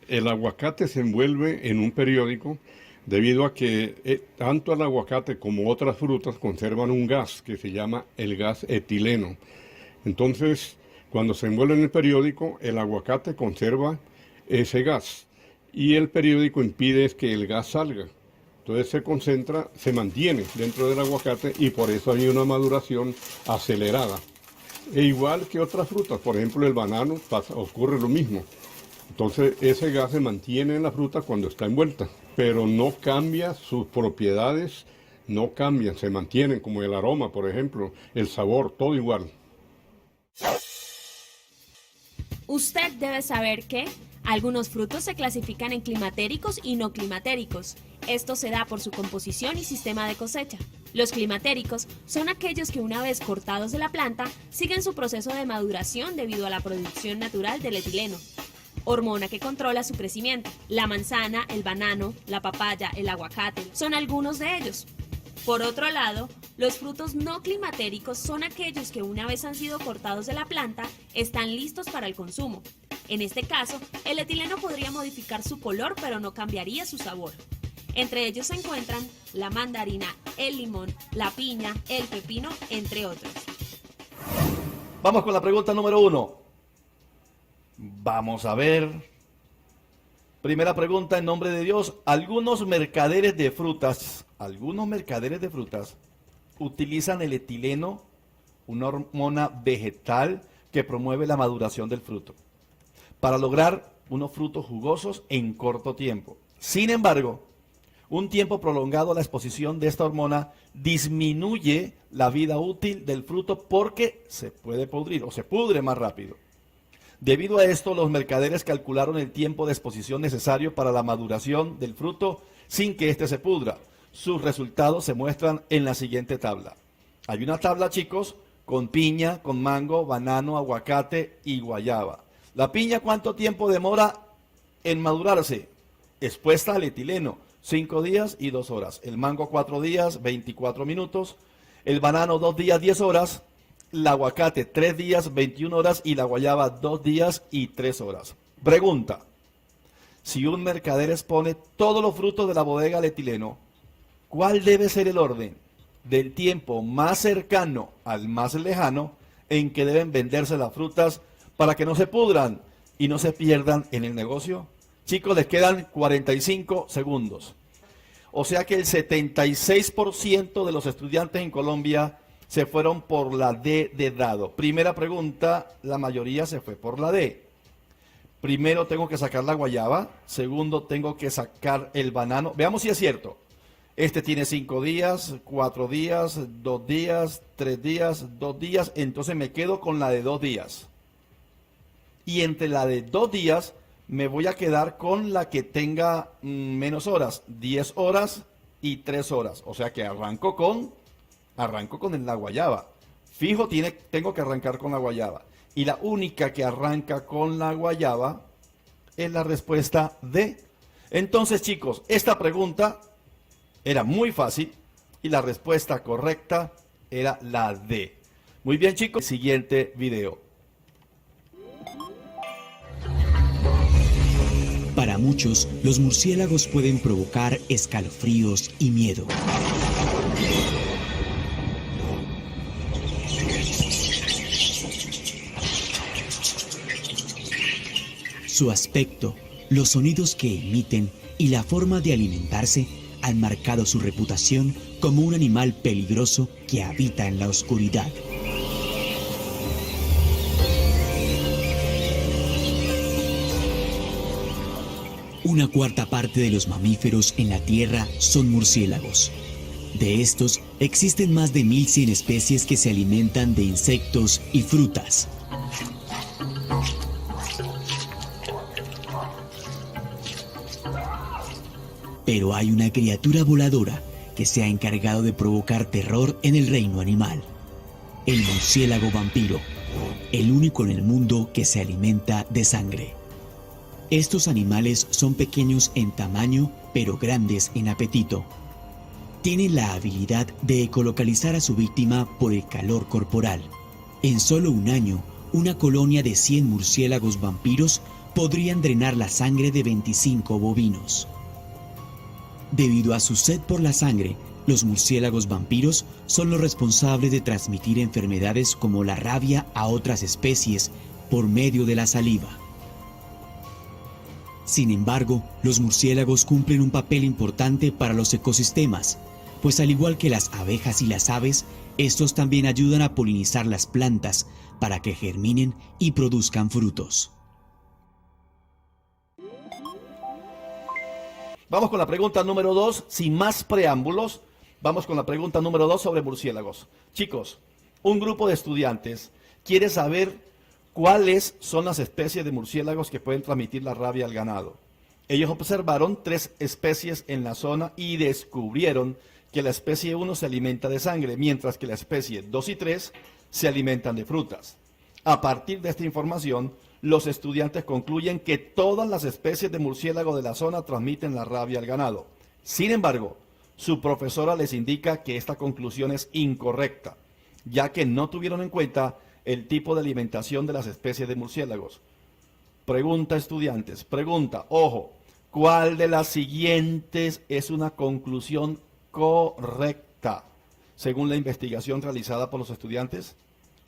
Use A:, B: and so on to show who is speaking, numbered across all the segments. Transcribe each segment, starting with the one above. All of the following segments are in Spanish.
A: El aguacate se envuelve en un periódico debido a que tanto el aguacate como otras frutas conservan un gas que se llama el gas etileno. Entonces, cuando se envuelve en el periódico, el aguacate conserva ese gas y el periódico impide que el gas salga. Entonces se concentra, se mantiene dentro del aguacate y por eso hay una maduración acelerada. E igual que otras frutas, por ejemplo el banano, ocurre lo mismo. Entonces ese gas se mantiene en la fruta cuando está envuelta, pero no cambia sus propiedades, no cambian, se mantienen como el aroma, por ejemplo, el sabor, todo igual.
B: Usted debe saber que algunos frutos se clasifican en climatéricos y no climatéricos. Esto se da por su composición y sistema de cosecha. Los climatéricos son aquellos que una vez cortados de la planta siguen su proceso de maduración debido a la producción natural del etileno, hormona que controla su crecimiento. La manzana, el banano, la papaya, el aguacate son algunos de ellos. Por otro lado, los frutos no climatéricos son aquellos que una vez han sido cortados de la planta están listos para el consumo. En este caso, el etileno podría modificar su color pero no cambiaría su sabor. Entre ellos se encuentran la mandarina, el limón, la piña, el pepino, entre otros.
C: Vamos con la pregunta número 1. Vamos a ver. Primera pregunta en nombre de Dios. Algunos mercaderes de frutas utilizan el etileno, una hormona vegetal que promueve la maduración del fruto, para lograr unos frutos jugosos en corto tiempo. Sin embargo, un tiempo prolongado a la exposición de esta hormona disminuye la vida útil del fruto porque se puede pudrir o se pudre más rápido. Debido a esto, los mercaderes calcularon el tiempo de exposición necesario para la maduración del fruto sin que éste se pudra. Sus resultados se muestran en la siguiente tabla. Hay una tabla, chicos, con piña, con mango, banano, aguacate y guayaba. La piña, ¿cuánto tiempo demora en madurarse? Expuesta al etileno, 5 días y 2 horas. El mango, 4 días, 24 minutos. El banano, 2 días, 10 horas. El aguacate, 3 días, 21 horas. Y la guayaba, 2 días y 3 horas. Pregunta: si un mercader expone todos los frutos de la bodega al etileno, ¿cuál debe ser el orden del tiempo más cercano al más lejano en que deben venderse las frutas para que no se pudran y no se pierdan en el negocio? Chicos, les quedan 45 segundos. O sea que el 76% de los estudiantes en Colombia se fueron por la D de dado. Primera pregunta, la mayoría se fue por la D. Primero tengo que sacar la guayaba, segundo tengo que sacar el banano. Veamos si es cierto. Este tiene 5 días, 4 días, 2 días, 3 días, 2 días, entonces me quedo con la de 2 días. Y entre la de 2 días me voy a quedar con la que tenga menos horas, 10 horas y 3 horas. O sea que arranco con la guayaba. Fijo, tengo que arrancar con la guayaba. Y la única que arranca con la guayaba es la respuesta D. Entonces, chicos, esta pregunta era muy fácil y la respuesta correcta era la D. Muy bien, chicos. Siguiente video.
D: Para muchos, los murciélagos pueden provocar escalofríos y miedo. Su aspecto, los sonidos que emiten y la forma de alimentarse han marcado su reputación como un animal peligroso que habita en la oscuridad. Una cuarta parte de los mamíferos en la Tierra son murciélagos. De estos, existen más de 1100 especies que se alimentan de insectos y frutas. Pero hay una criatura voladora que se ha encargado de provocar terror en el reino animal. El murciélago vampiro, el único en el mundo que se alimenta de sangre. Estos animales son pequeños en tamaño, pero grandes en apetito. Tienen la habilidad de ecolocalizar a su víctima por el calor corporal. En solo un año, una colonia de 100 murciélagos vampiros podrían drenar la sangre de 25 bovinos. Debido a su sed por la sangre, los murciélagos vampiros son los responsables de transmitir enfermedades como la rabia a otras especies por medio de la saliva. Sin embargo, los murciélagos cumplen un papel importante para los ecosistemas, pues al igual que las abejas y las aves, estos también ayudan a polinizar las plantas para que germinen y produzcan frutos.
C: Vamos con la pregunta número 2, sin más preámbulos. Vamos con la pregunta número 2 sobre murciélagos. Chicos, un grupo de estudiantes quiere saber cuáles son las especies de murciélagos que pueden transmitir la rabia al ganado. Ellos observaron 3 especies en la zona y descubrieron que la especie 1 se alimenta de sangre, mientras que la especie 2 y 3 se alimentan de frutas. A partir de esta información, los estudiantes concluyen que todas las especies de murciélago de la zona transmiten la rabia al ganado. Sin embargo, su profesora les indica que esta conclusión es incorrecta, ya que no tuvieron en cuenta el tipo de alimentación de las especies de murciélagos. Pregunta, estudiantes, pregunta, ojo, ¿cuál de las siguientes es una conclusión correcta según la investigación realizada por los estudiantes?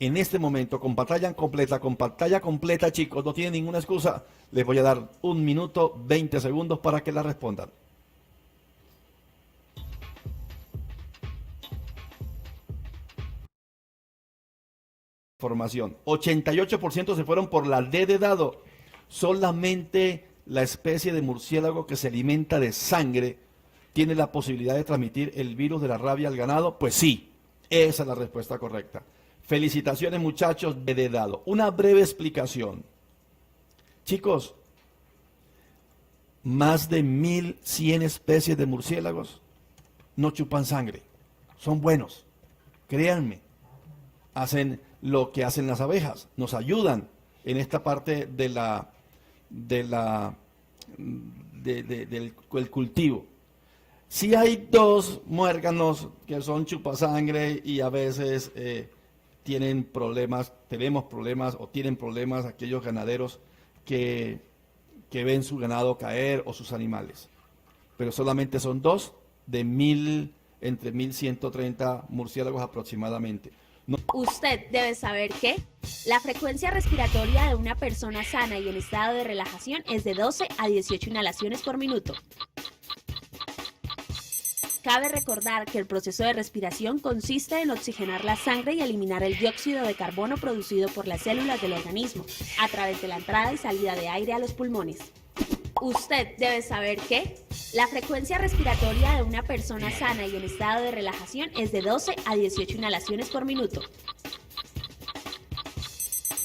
C: En este momento, con pantalla completa, chicos, no tienen ninguna excusa. Les voy a dar 1 minuto, 20 segundos para que la respondan. Información. 88% se fueron por la D de dado. Solamente la especie de murciélago que se alimenta de sangre tiene la posibilidad de transmitir el virus de la rabia al ganado. Pues sí, esa es la respuesta correcta. Felicitaciones, muchachos, de dado. Una breve explicación. Chicos, más de 1100 especies de murciélagos no chupan sangre. Son buenos. Créanme. Hacen lo que hacen las abejas. Nos ayudan en esta parte del cultivo. Sí hay 2 muérganos que son chupasangre y a veces tienen problemas aquellos ganaderos que ven su ganado caer o sus animales. Pero solamente son 2 de entre 1130 murciélagos aproximadamente. No.
B: Usted debe saber que la frecuencia respiratoria de una persona sana y en estado de relajación es de 12 a 18 inhalaciones por minuto. Cabe recordar que el proceso de respiración consiste en oxigenar la sangre y eliminar el dióxido de carbono producido por las células del organismo a través de la entrada y salida de aire a los pulmones. Usted debe saber que la frecuencia respiratoria de una persona sana y en estado de relajación es de 12 a 18 inhalaciones por minuto.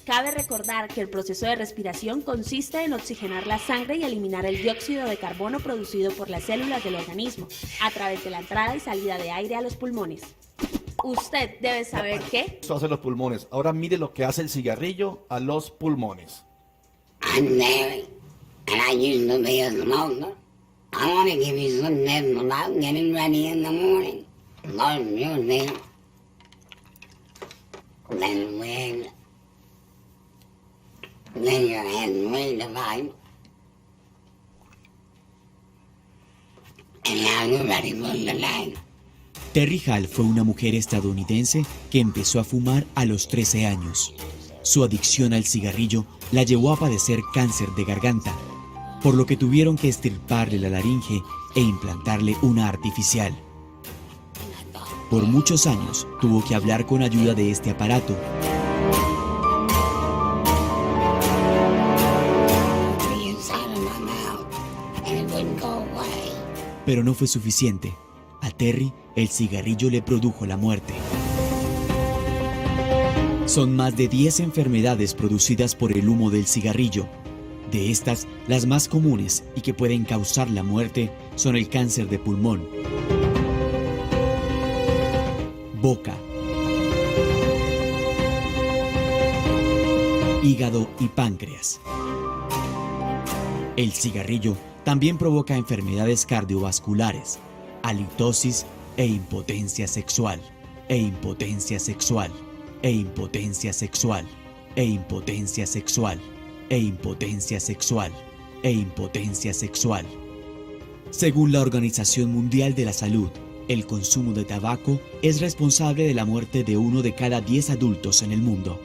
B: Cabe recordar que el proceso de respiración consiste en oxigenar la sangre y eliminar el dióxido de carbono producido por las células del organismo a través de la entrada y salida de aire a los pulmones. Usted debe saber que
C: eso hace los pulmones. Ahora mire lo que hace el cigarrillo a los pulmones.
E: I'm married, and I used to be a smoker. I want to give you some tips about getting ready in the morning. Learn music. Then lay your head and read the Bible. And now you're ready for the day.
D: Terry Hall fue una mujer estadounidense que empezó a fumar a los 13 años. Su adicción al cigarrillo la llevó a padecer cáncer de garganta, por lo que tuvieron que extirparle la laringe e implantarle una artificial. Por muchos años tuvo que hablar con ayuda de este aparato. Pero no fue suficiente. A Terry, el cigarrillo le produjo la muerte. Son más de 10 enfermedades producidas por el humo del cigarrillo. De estas, las más comunes y que pueden causar la muerte son el cáncer de pulmón, boca, hígado y páncreas. El cigarrillo también provoca enfermedades cardiovasculares, halitosis e impotencia sexual, e impotencia sexual, e impotencia sexual, e impotencia sexual, e impotencia sexual, Según la Organización Mundial de la Salud, el consumo de tabaco es responsable de la muerte de 1 de cada 10 adultos en el mundo.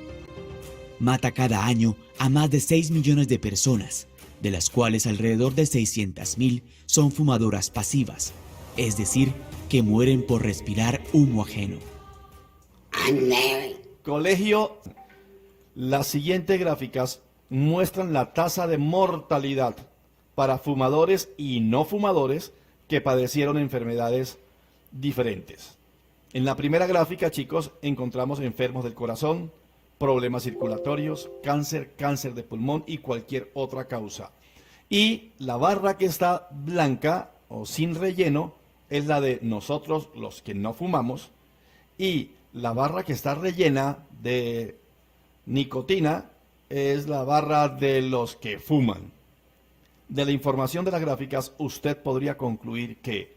D: Mata cada año a más de 6 millones de personas, de las cuales alrededor de 600.000 son fumadoras pasivas, es decir, que mueren por respirar humo ajeno.
E: I'm married.
C: Colegio, las siguientes gráficas muestran la tasa de mortalidad para fumadores y no fumadores que padecieron enfermedades diferentes. En la primera gráfica, chicos, encontramos enfermos del corazón, problemas circulatorios, cáncer, cáncer de pulmón y cualquier otra causa. Y la barra que está blanca o sin relleno es la de nosotros, los que no fumamos, y la barra que está rellena de nicotina es la barra de los que fuman. De la información de las gráficas, usted podría concluir que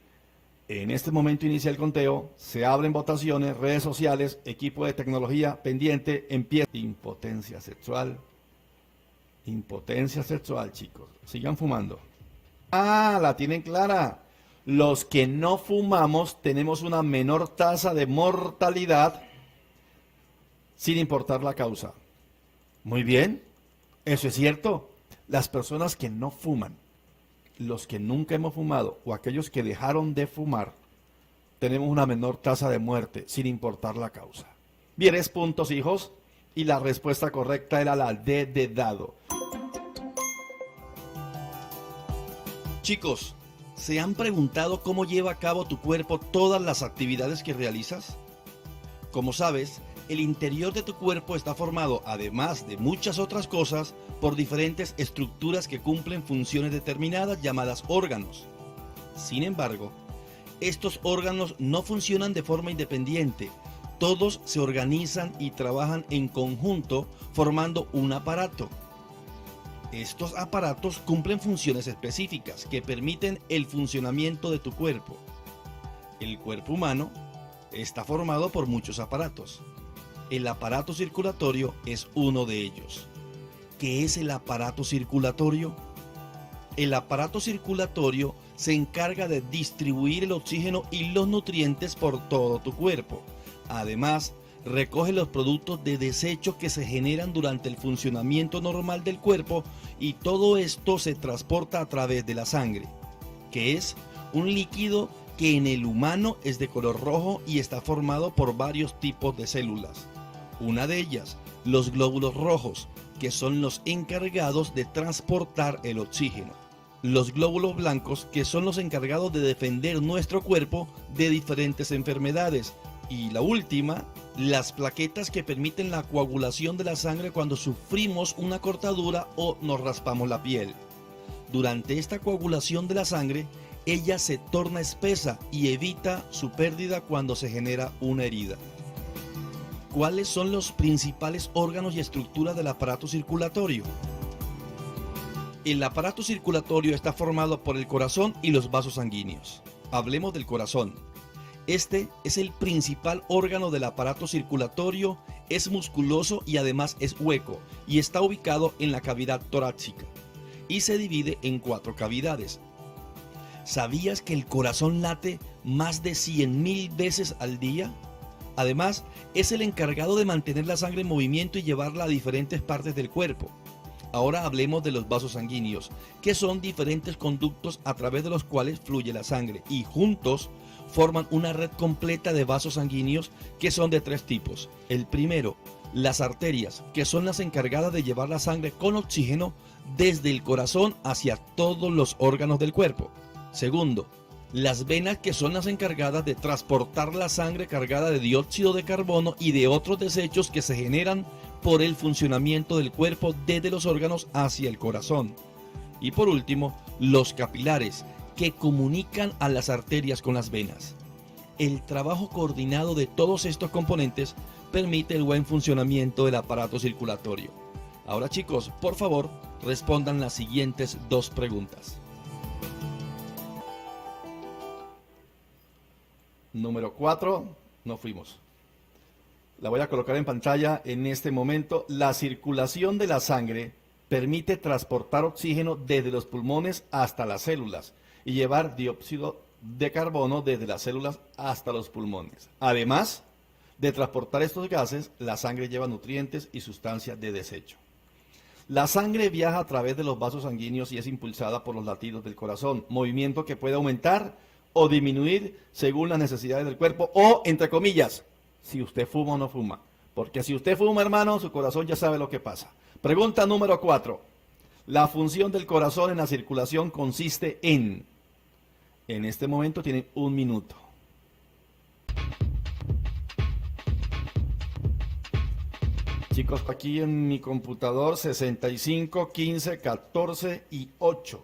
C: en este momento inicia el conteo, se abren votaciones, redes sociales, equipo de tecnología pendiente, empieza. Impotencia sexual, chicos. Sigan fumando. Ah, la tienen clara. Los que no fumamos tenemos una menor tasa de mortalidad sin importar la causa. Muy bien, eso es cierto. Las personas que no fuman, los que nunca hemos fumado o aquellos que dejaron de fumar, tenemos una menor tasa de muerte sin importar la causa. 10 puntos, hijos, y la respuesta correcta era la D de dado. Chicos, ¿se han preguntado cómo lleva a cabo tu cuerpo todas las actividades que realizas? Como sabes, el interior de tu cuerpo está formado, además de muchas otras cosas, por diferentes estructuras que cumplen funciones determinadas llamadas órganos. Sin embargo, estos órganos no funcionan de forma independiente. Todos se organizan y trabajan en conjunto formando un aparato. Estos aparatos cumplen funciones específicas que permiten el funcionamiento de tu cuerpo. El cuerpo humano está formado por muchos aparatos. El aparato circulatorio es uno de ellos. ¿Qué es el aparato circulatorio? El aparato circulatorio se encarga de distribuir el oxígeno y los nutrientes por todo tu cuerpo. Además, recoge los productos de desecho que se generan durante el funcionamiento normal del cuerpo y todo esto se transporta a través de la sangre, que es un líquido que en el humano es de color rojo y está formado por varios tipos de células. Una de ellas, los glóbulos rojos, que son los encargados de transportar el oxígeno. Los glóbulos blancos, que son los encargados de defender nuestro cuerpo de diferentes enfermedades. Y la última, las plaquetas que permiten la coagulación de la sangre cuando sufrimos una cortadura o nos raspamos la piel. Durante esta coagulación de la sangre, ella se torna espesa y evita su pérdida cuando se genera una herida. ¿Cuáles son los principales órganos y estructuras del aparato circulatorio? El aparato circulatorio está formado por el corazón y los vasos sanguíneos. Hablemos del corazón. Este es el principal órgano del aparato circulatorio, es musculoso y además es hueco y está ubicado en la cavidad torácica y se divide en 4 cavidades. ¿Sabías que el corazón late más de 100.000 veces al día? Además, es el encargado de mantener la sangre en movimiento y llevarla a diferentes partes del cuerpo. Ahora hablemos de los vasos sanguíneos, que son diferentes conductos a través de los cuales fluye la sangre y juntos forman una red completa de vasos sanguíneos que son de 3 tipos. El primero, las arterias, que son las encargadas de llevar la sangre con oxígeno desde el corazón hacia todos los órganos del cuerpo. Segundo, las venas, que son las encargadas de transportar la sangre cargada de dióxido de carbono y de otros desechos que se generan por el funcionamiento del cuerpo desde los órganos hacia el corazón. Y por último, los capilares, que comunican a las arterias con las venas. El trabajo coordinado de todos estos componentes permite el buen funcionamiento del aparato circulatorio. Ahora, chicos, por favor, respondan las siguientes 2 preguntas. Número 4, no fuimos. La voy a colocar en pantalla en este momento. La circulación de la sangre permite transportar oxígeno desde los pulmones hasta las células y llevar dióxido de carbono desde las células hasta los pulmones. Además de transportar estos gases, la sangre lleva nutrientes y sustancias de desecho. La sangre viaja a través de los vasos sanguíneos y es impulsada por los latidos del corazón, movimiento que puede aumentar o disminuir según las necesidades del cuerpo o, entre comillas, si usted fuma o no fuma. Porque si usted fuma, hermano, su corazón ya sabe lo que pasa. Pregunta número 4. La función del corazón en la circulación consiste en... En este momento tienen 1 minuto. Chicos, aquí en mi computador 65, 15, 14 y 8.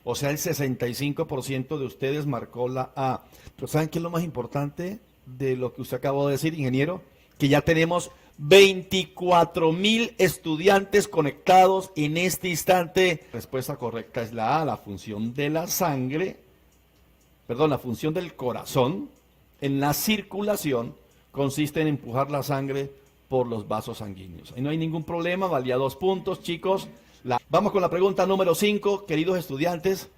C: O sea, el 65% de ustedes marcó la A. Pero ¿saben qué es lo más importante de lo que usted acabó de decir, ingeniero? Que ya tenemos 24,000 estudiantes conectados en este instante. La respuesta correcta es la A, la función de la sangre, la función del corazón en la circulación consiste en empujar la sangre por los vasos sanguíneos. Ahí no hay ningún problema, valía 2 puntos, chicos. Vamos con la pregunta número 5, queridos estudiantes.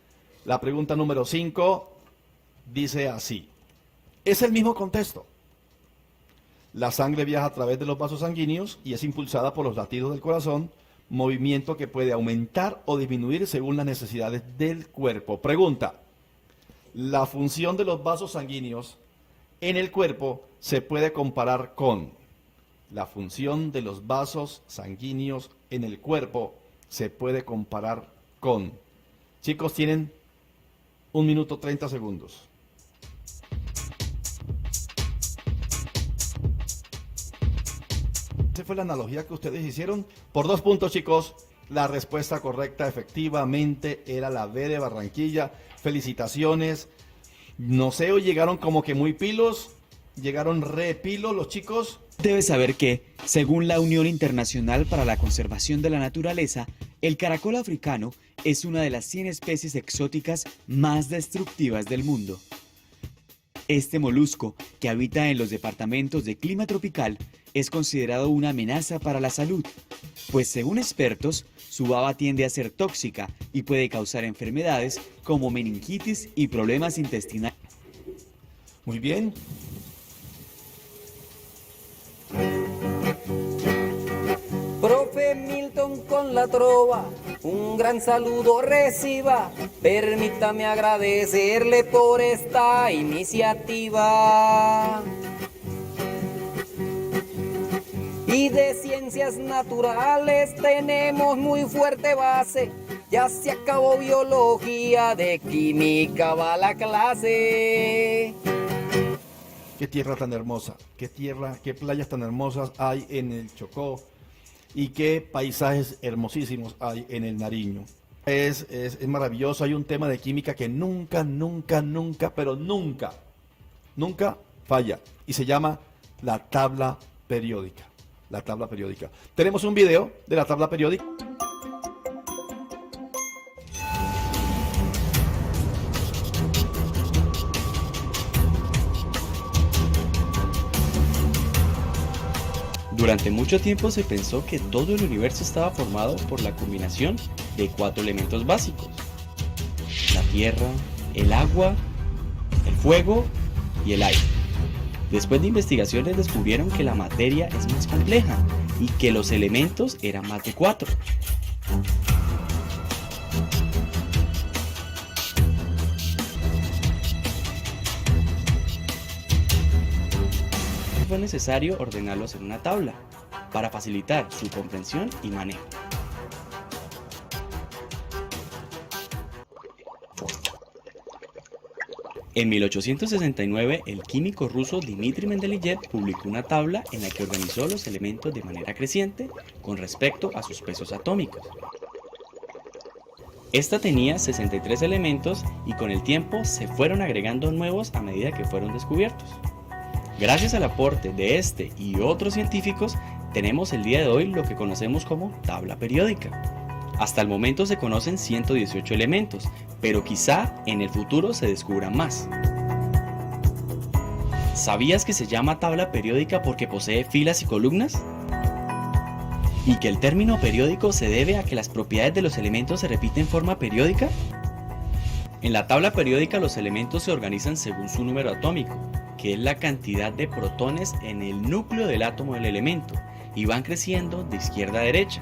C: La pregunta número 5 dice así. Es el mismo contexto. La sangre viaja a través de los vasos sanguíneos y es impulsada por los latidos del corazón, movimiento que puede aumentar o disminuir según las necesidades del cuerpo. Pregunta. La función de los vasos sanguíneos en el cuerpo se puede comparar con... La función de los vasos sanguíneos en el cuerpo se puede comparar con... Chicos, tienen 1 minuto 30 segundos. Esa fue la analogía que ustedes hicieron. Por 2 puntos, chicos. La respuesta correcta efectivamente era la B de Barranquilla. Felicitaciones. No sé, hoy llegaron como que muy pilos. Llegaron re pilos los chicos.
D: Debes saber que, según la Unión Internacional para la Conservación de la Naturaleza, el caracol africano es una de las 100 especies exóticas más destructivas del mundo. Este molusco, que habita en los departamentos de clima tropical, es considerado una amenaza para la salud, pues según expertos, su baba tiende a ser tóxica y puede causar enfermedades como meningitis y problemas intestinales.
C: Muy bien.
F: Profe Milton con la trova, un gran saludo reciba. Permítame agradecerle por esta iniciativa. Y de ciencias naturales tenemos muy fuerte base. Ya se acabó biología, de química va la clase.
C: Qué tierra tan hermosa, qué playas tan hermosas hay en el Chocó y qué paisajes hermosísimos hay en el Nariño. Es maravilloso, hay un tema de química que nunca falla y se llama la tabla periódica. La tabla periódica. Tenemos un video de la tabla periódica.
G: Durante mucho tiempo se pensó que todo el universo estaba formado por la combinación de 4 elementos básicos: la tierra, el agua, el fuego y el aire. Después de investigaciones descubrieron que la materia es más compleja y que los elementos eran más de 4. Fue necesario ordenarlos en una tabla para facilitar su comprensión y manejo. En 1869, el químico ruso Dmitri Mendeleev publicó una tabla en la que organizó los elementos de manera creciente con respecto a sus pesos atómicos. Esta tenía 63 elementos y con el tiempo se fueron agregando nuevos a medida que fueron descubiertos. Gracias al aporte de este y otros científicos, tenemos el día de hoy lo que conocemos como tabla periódica. Hasta el momento se conocen 118 elementos, pero quizá en el futuro se descubran más. ¿Sabías que se llama tabla periódica porque posee filas y columnas? ¿Y que el término periódico se debe a que las propiedades de los elementos se repiten en forma periódica? En la tabla periódica los elementos se organizan según su número atómico, que es la cantidad de protones en el núcleo del átomo del elemento, y van creciendo de izquierda a derecha.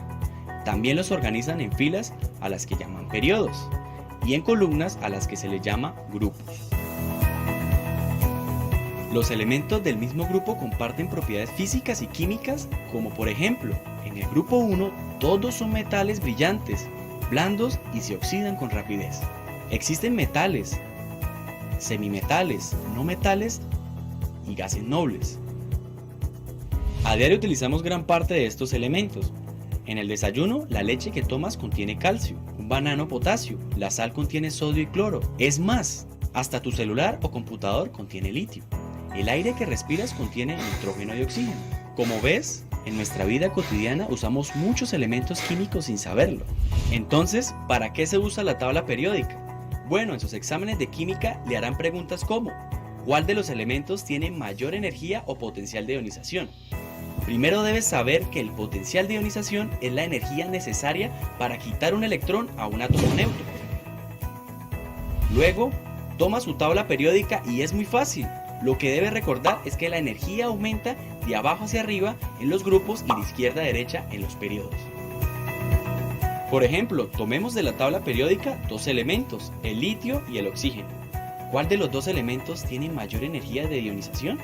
G: También los organizan en filas a las que llaman periodos, y en columnas a las que se les llama grupos. Los elementos del mismo grupo comparten propiedades físicas y químicas, como por ejemplo, en el grupo 1 todos son metales brillantes, blandos y se oxidan con rapidez. Existen metales, semimetales, no metales y gases nobles. A diario utilizamos gran parte de estos elementos. En el desayuno, la leche que tomas contiene calcio, un banano potasio, la sal contiene sodio y cloro. Es más, hasta tu celular o computador contiene litio. El aire que respiras contiene nitrógeno y oxígeno. Como ves, en nuestra vida cotidiana usamos muchos elementos químicos sin saberlo. Entonces, ¿para qué se usa la tabla periódica? Bueno, en sus exámenes de química le harán preguntas como: ¿cuál de los elementos tiene mayor energía o potencial de ionización? Primero debes saber que el potencial de ionización es la energía necesaria para quitar un electrón a un átomo neutro. Luego, toma su tabla periódica y es muy fácil. Lo que debes recordar es que la energía aumenta de abajo hacia arriba en los grupos y de izquierda a derecha en los periodos. Por ejemplo, tomemos de la tabla periódica dos elementos, el litio y el oxígeno. ¿Cuál de los dos elementos tiene mayor energía de ionización?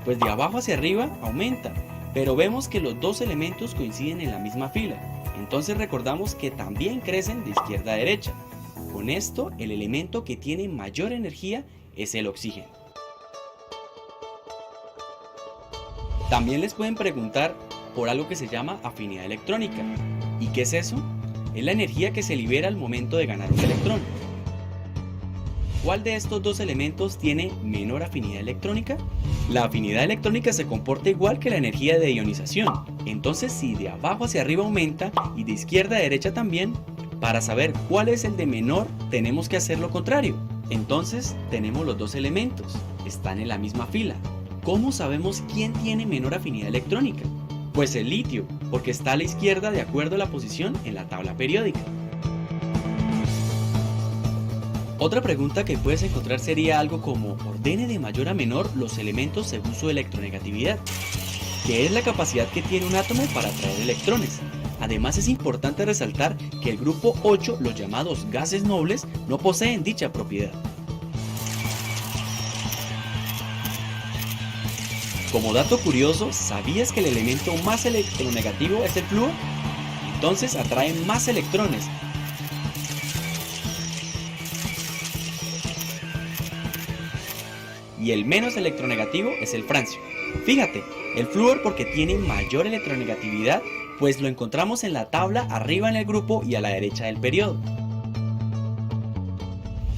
G: Pues de abajo hacia arriba aumenta, pero vemos que los dos elementos coinciden en la misma fila, entonces recordamos que también crecen de izquierda a derecha. Con esto, el elemento que tiene mayor energía es el oxígeno. También les pueden preguntar por algo que se llama afinidad electrónica. ¿Y qué es eso? Es la energía que se libera al momento de ganar un electrón. ¿Cuál de estos dos elementos tiene menor afinidad electrónica? La afinidad electrónica se comporta igual que la energía de ionización. Entonces, si de abajo hacia arriba aumenta y de izquierda a derecha también, para saber cuál es el de menor, tenemos que hacer lo contrario. Entonces, tenemos los dos elementos, están en la misma fila. ¿Cómo sabemos quién tiene menor afinidad electrónica? Pues el litio, porque está a la izquierda de acuerdo a la posición en la tabla periódica. Otra pregunta que puedes encontrar sería algo como: ordene de mayor a menor los elementos según su electronegatividad, que es la capacidad que tiene un átomo para atraer electrones. Además, es importante resaltar que el grupo 8, los llamados gases nobles, no poseen dicha propiedad. Como dato curioso, ¿sabías que el elemento más electronegativo es el flúor? Entonces atrae más electrones. Y el menos electronegativo es el francio. Fíjate, el flúor porque tiene mayor electronegatividad, pues lo encontramos en la tabla arriba en el grupo y a la derecha del periodo.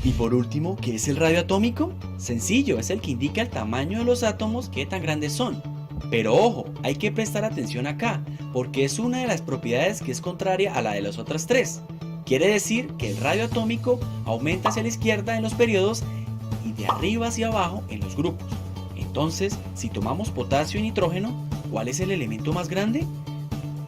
G: Y por último, ¿qué es el radio atómico? Sencillo, es el que indica el tamaño de los átomos, qué tan grandes son. Pero ojo, hay que prestar atención acá, porque es una de las propiedades que es contraria a la de las otras tres. Quiere decir que el radio atómico aumenta hacia la izquierda en los periodos y de arriba hacia abajo en los grupos. Entonces, si tomamos potasio y nitrógeno, ¿cuál es el elemento más grande?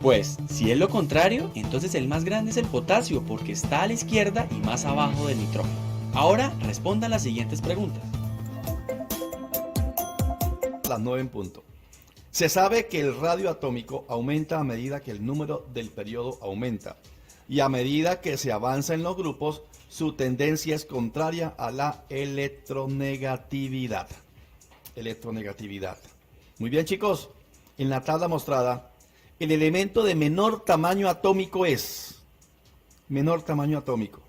G: Pues, si es lo contrario, entonces el más grande es el potasio, porque está a la izquierda y más abajo del nitrógeno. Ahora respondan las siguientes preguntas.
C: Las 9 en punto. Se sabe que el radio atómico aumenta a medida que el número del periodo aumenta, y a medida que se avanza en los grupos, su tendencia es contraria a la electronegatividad. Electronegatividad. Muy bien, chicos. En la tabla mostrada, el elemento de menor tamaño atómico es menor tamaño atómico.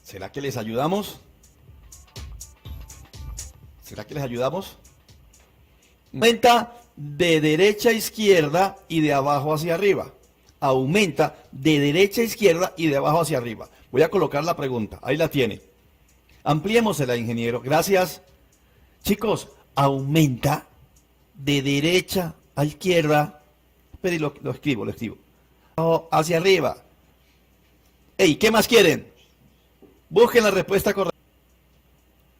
C: ¿Será que les ayudamos? ¿Será que les ayudamos? Aumenta de derecha a izquierda y de abajo hacia arriba. Aumenta de derecha a izquierda y de abajo hacia arriba. Voy a colocar la pregunta. Ahí la tiene. Ampliémosela, ingeniero. Gracias. Chicos, aumenta de derecha a izquierda. Pero lo escribo. Hacia arriba. Ey, ¿qué más quieren? Busquen la respuesta correcta.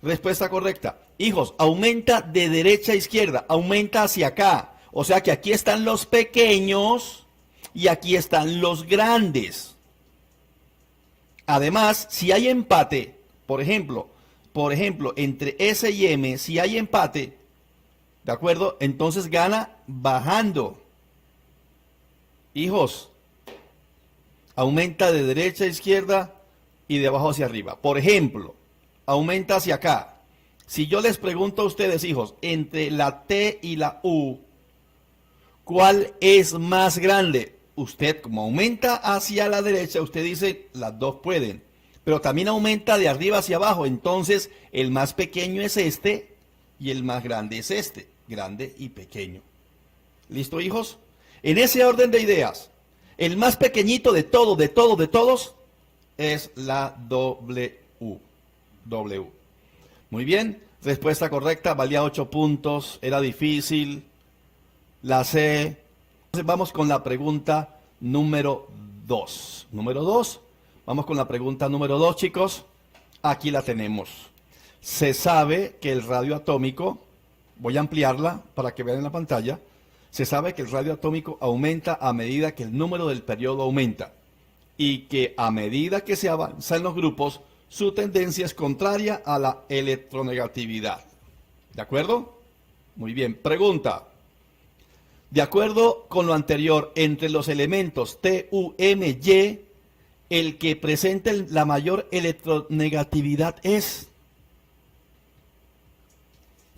C: Respuesta correcta. Hijos, aumenta de derecha a izquierda, aumenta hacia acá. O sea que aquí están los pequeños y aquí están los grandes. Además, si hay empate, por ejemplo, entre S y M, si hay empate, ¿de acuerdo? Entonces gana bajando. Hijos, aumenta de derecha a izquierda y de abajo hacia arriba. Por ejemplo, aumenta hacia acá. Si yo les pregunto a ustedes, hijos, entre la T y la U, ¿cuál es más grande? Usted, como aumenta hacia la derecha, usted dice, las dos pueden. Pero también aumenta de arriba hacia abajo. Entonces, el más pequeño es este y el más grande es este. Grande y pequeño. ¿Listo, hijos? En ese orden de ideas, el más pequeñito de todos, es la W. W. Muy bien. Respuesta correcta, valía 8 puntos, era difícil. La C. Entonces vamos con la pregunta número 2. Número 2. Vamos con la pregunta número 2, chicos. Aquí la tenemos. Se sabe que el radio atómico, voy a ampliarla para que vean en la pantalla. Se sabe que el radio atómico aumenta a medida que el número del periodo aumenta. Y que a medida que se avanza en los grupos, su tendencia es contraria a la electronegatividad. ¿De acuerdo? Muy bien. Pregunta. De acuerdo con lo anterior, entre los elementos T, U, M, Y, el que presenta la mayor electronegatividad es...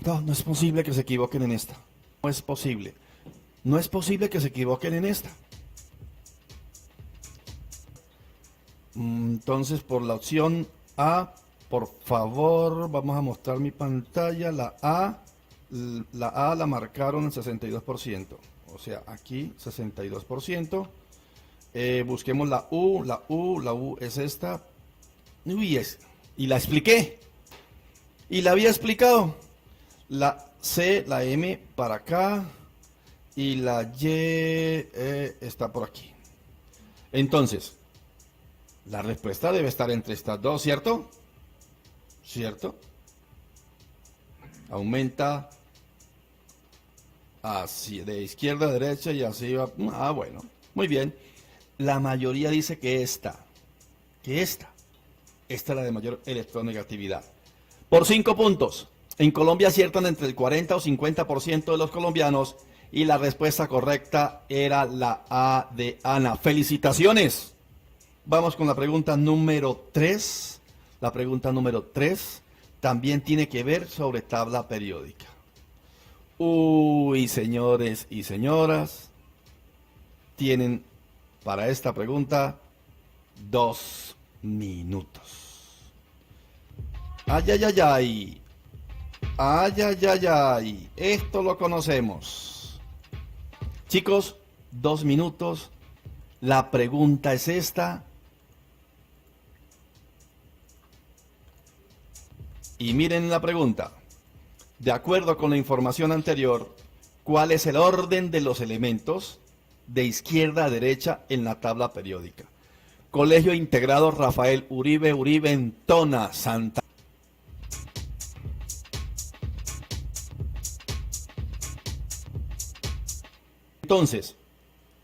C: No es posible que se equivoquen en esta. No es posible. No es posible que se equivoquen en esta. Entonces, por la opción A, por favor, vamos a mostrar mi pantalla. La A la marcaron en 62%. O sea, aquí 62%. Busquemos la U. La U es esta. Y la expliqué. Y la había explicado. La C, la M para acá. Y la Y está por aquí. Entonces, la respuesta debe estar entre estas dos, ¿cierto? ¿Cierto? Aumenta así, de izquierda a derecha y así va. Ah, bueno, muy bien. La mayoría dice que esta es la de mayor electronegatividad. Por 5 puntos. En Colombia aciertan entre el 40 o 50% de los colombianos y la respuesta correcta era la A de Ana. ¡Felicitaciones! Vamos con la pregunta número 3. La pregunta número 3 también tiene que ver sobre tabla periódica. Uy, señores y señoras, tienen para esta pregunta 2 minutos. Ay, ay, ay, ay. Ay, ay, ay, ay. Esto lo conocemos. Chicos, 2 minutos. La pregunta es esta. Y miren la pregunta. De acuerdo con la información anterior, ¿cuál es el orden de los elementos de izquierda a derecha en la tabla periódica? Colegio Integrado Rafael Uribe en Tona, Santa. Entonces,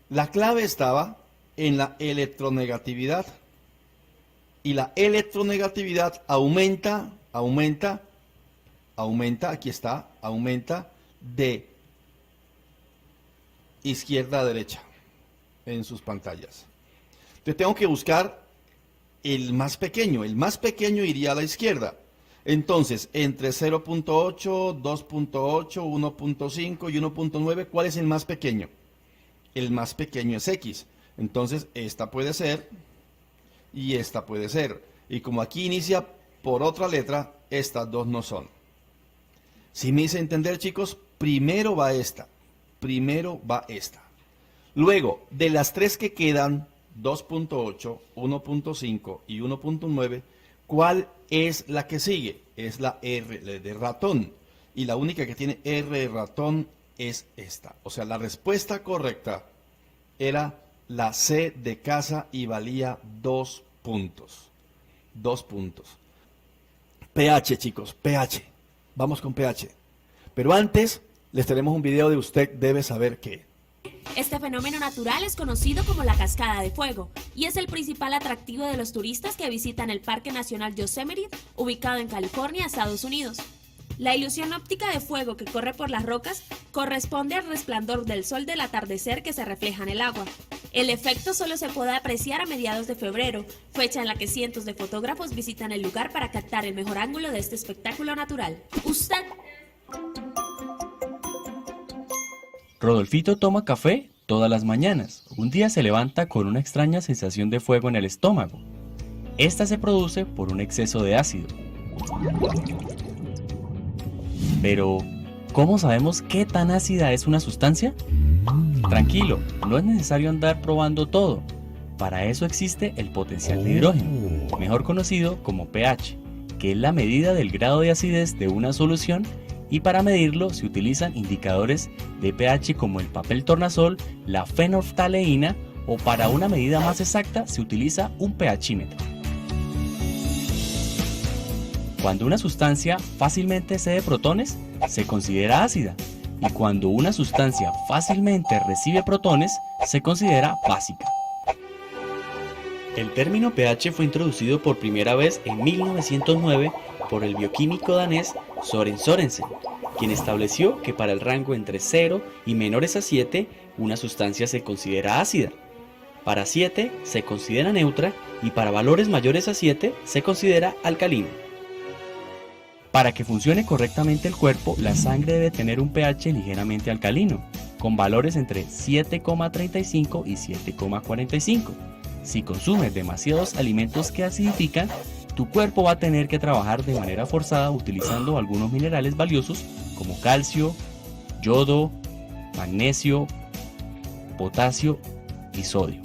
C: la clave estaba en la electronegatividad. Y la electronegatividad aumenta, aquí está, aumenta de izquierda a derecha en sus pantallas. Entonces tengo que buscar el más pequeño iría a la izquierda. Entonces, entre 0.8, 2.8, 1.5 y 1.9, ¿cuál es el más pequeño? El más pequeño es X. Entonces, esta puede ser y esta puede ser. Y como aquí inicia por otra letra, estas dos no son. Si me hice entender, chicos, primero va esta. Luego, de las tres que quedan, 2.8, 1.5 y 1.9, ¿cuál es la que sigue? Es la R de ratón. Y la única que tiene R de ratón es esta. O sea, la respuesta correcta era la C de casa y valía 2 puntos. 2 puntos. pH, chicos, pH. Vamos con pH. Pero antes, les tenemos un video de Usted Debe Saber Qué.
B: Este fenómeno natural es conocido como la cascada de fuego y es el principal atractivo de los turistas que visitan el Parque Nacional Yosemite, ubicado en California, Estados Unidos. La ilusión óptica de fuego que corre por las rocas corresponde al resplandor del sol del atardecer que se refleja en el agua. El efecto solo se puede apreciar a mediados de febrero, fecha en la que cientos de fotógrafos visitan el lugar para captar el mejor ángulo de este espectáculo natural. Usted...
G: Rodolfito toma café todas las mañanas. Un día se levanta con una extraña sensación de fuego en el estómago. Esta se produce por un exceso de ácido. Pero, ¿cómo sabemos qué tan ácida es una sustancia? Tranquilo, no es necesario andar probando todo. Para eso existe el potencial de hidrógeno, mejor conocido como pH, que es la medida del grado de acidez de una solución, y para medirlo se utilizan indicadores de pH como el papel tornasol, la fenolftaleína, o para una medida más exacta se utiliza un pHímetro. Cuando una sustancia fácilmente cede protones, se considera ácida, y cuando una sustancia fácilmente recibe protones, se considera básica. El término pH fue introducido por primera vez en 1909 por el bioquímico danés Søren Sørensen, quien estableció que para el rango entre 0 y menores a 7, una sustancia se considera ácida. Para 7 se considera neutra y para valores mayores a 7 se considera alcalina. Para que funcione correctamente el cuerpo, la sangre debe tener un pH ligeramente alcalino, con valores entre 7,35 y 7,45. Si consumes demasiados alimentos que acidifican, tu cuerpo va a tener que trabajar de manera forzada utilizando algunos minerales valiosos como calcio, yodo, magnesio, potasio y sodio.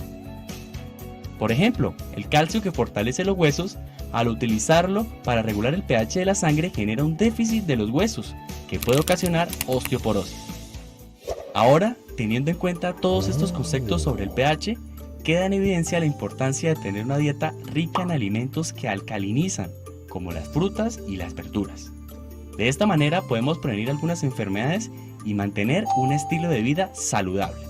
G: Por ejemplo, el calcio, que fortalece los huesos, al utilizarlo para regular el pH de la sangre genera un déficit de los huesos que puede ocasionar osteoporosis. Ahora, teniendo en cuenta todos estos conceptos sobre el pH, queda en evidencia la importancia de tener una dieta rica en alimentos que alcalinizan, como las frutas y las verduras. De esta manera podemos prevenir algunas enfermedades y mantener un estilo de vida saludable.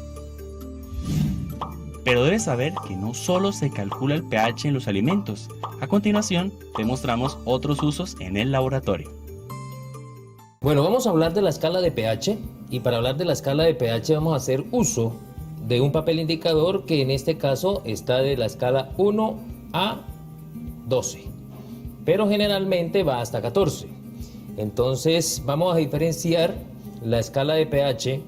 G: Pero debes saber que no solo se calcula el pH en los alimentos. A continuación, te mostramos otros usos en el laboratorio.
F: Bueno, vamos a hablar de la escala de pH, y para hablar de la escala de pH vamos a hacer uso de un papel indicador que en este caso está de la escala 1 a 12, pero generalmente va hasta 14. Entonces vamos a diferenciar la escala de pH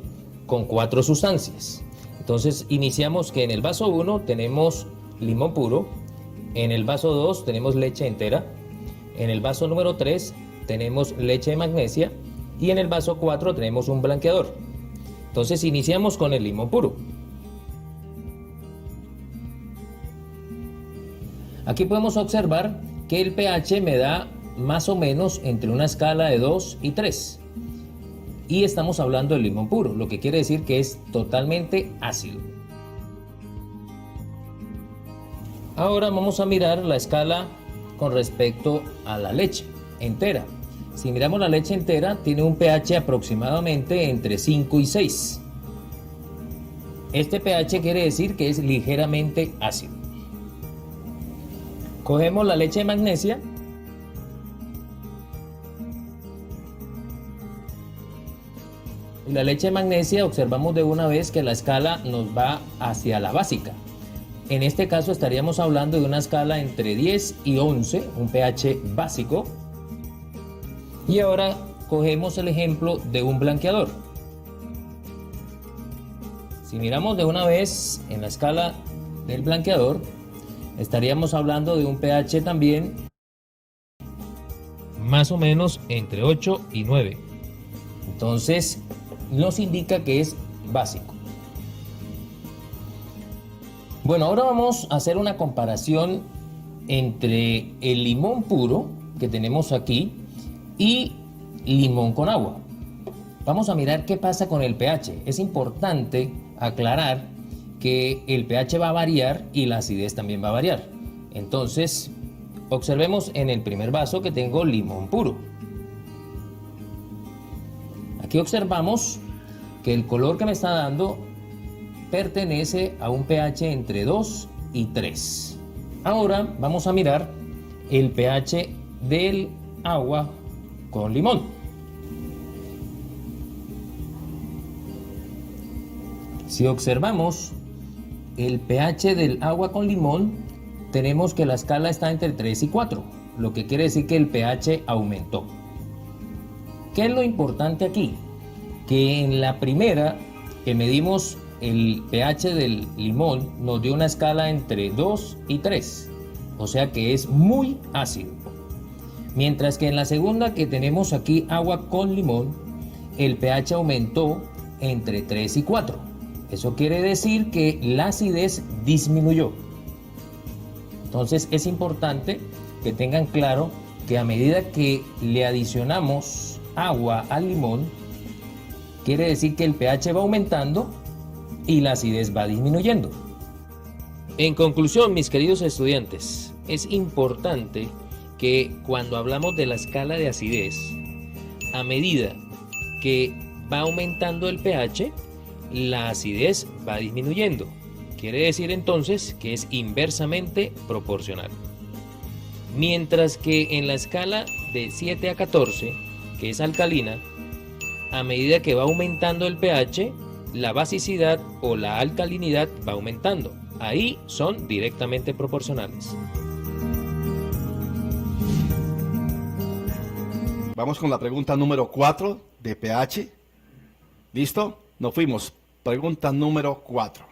F: con 4 sustancias. Entonces iniciamos que en el vaso 1 tenemos limón puro, en el vaso 2 tenemos leche entera, en el vaso número 3 tenemos leche de magnesia y en el vaso 4 tenemos un blanqueador. Entonces iniciamos con el limón puro. Aquí podemos observar que el pH me da más o menos entre una escala de 2 y 3. Y estamos hablando del limón puro, lo que quiere decir que es totalmente ácido. Ahora vamos a mirar la escala con respecto a la leche entera. Si miramos la leche entera, tiene un pH aproximadamente entre 5 y 6. Este pH quiere decir que es ligeramente ácido. Cogemos la leche de magnesia. Y la leche de magnesia observamos de una vez que la escala nos va hacia la básica. En este caso estaríamos hablando de una escala entre 10 y 11, un pH básico. Y ahora cogemos el ejemplo de un blanqueador. Si miramos de una vez en la escala del blanqueador, estaríamos hablando de un pH también más o menos entre 8 y 9. Entonces nos indica que es básico. Bueno, ahora vamos a hacer una comparación entre el limón puro que tenemos aquí y limón con agua. Vamos a mirar qué pasa con el pH. Es importante aclarar que el pH va a variar y la acidez también va a variar. Entonces, observemos en el primer vaso que tengo limón puro.
H: Aquí observamos que el color que me está dando pertenece a un pH entre 2 y 3. Ahora vamos a mirar el pH del agua con limón. Si observamos el pH del agua con limón, tenemos que la escala está entre 3 y 4, lo que quiere decir que el pH aumentó. ¿Qué es lo importante aquí? Que en la primera que medimos el pH del limón nos dio una escala entre 2 y 3, o sea que es muy ácido. Mientras que en la segunda que tenemos aquí agua con limón, el pH aumentó entre 3 y 4. Eso quiere decir que la acidez disminuyó. Entonces es importante que tengan claro que a medida que le adicionamos agua al limón, quiere decir que el pH va aumentando y la acidez va disminuyendo. En conclusión, mis queridos estudiantes, es importante que cuando hablamos de la escala de acidez, a medida que va aumentando el pH, la acidez va disminuyendo. Quiere decir entonces que es inversamente proporcional. Mientras que en la escala de 7 a 14, que es alcalina, a medida que va aumentando el pH, la basicidad o la alcalinidad va aumentando. Ahí son directamente proporcionales.
C: Vamos con la pregunta número 4 de pH. ¿Listo? Nos fuimos. Pregunta número 4.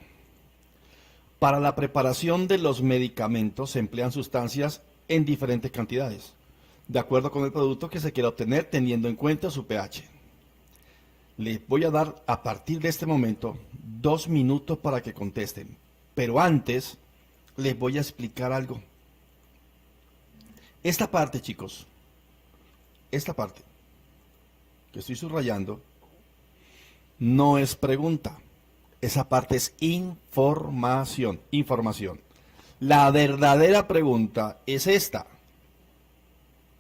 C: Para la preparación de los medicamentos se emplean sustancias en diferentes cantidades, de acuerdo con el producto que se quiera obtener teniendo en cuenta su pH. Les voy a dar a partir de este momento 2 minutos para que contesten, pero antes les voy a explicar algo. Esta parte, chicos, esta parte que estoy subrayando no es pregunta, esa parte es información. La verdadera pregunta es esta,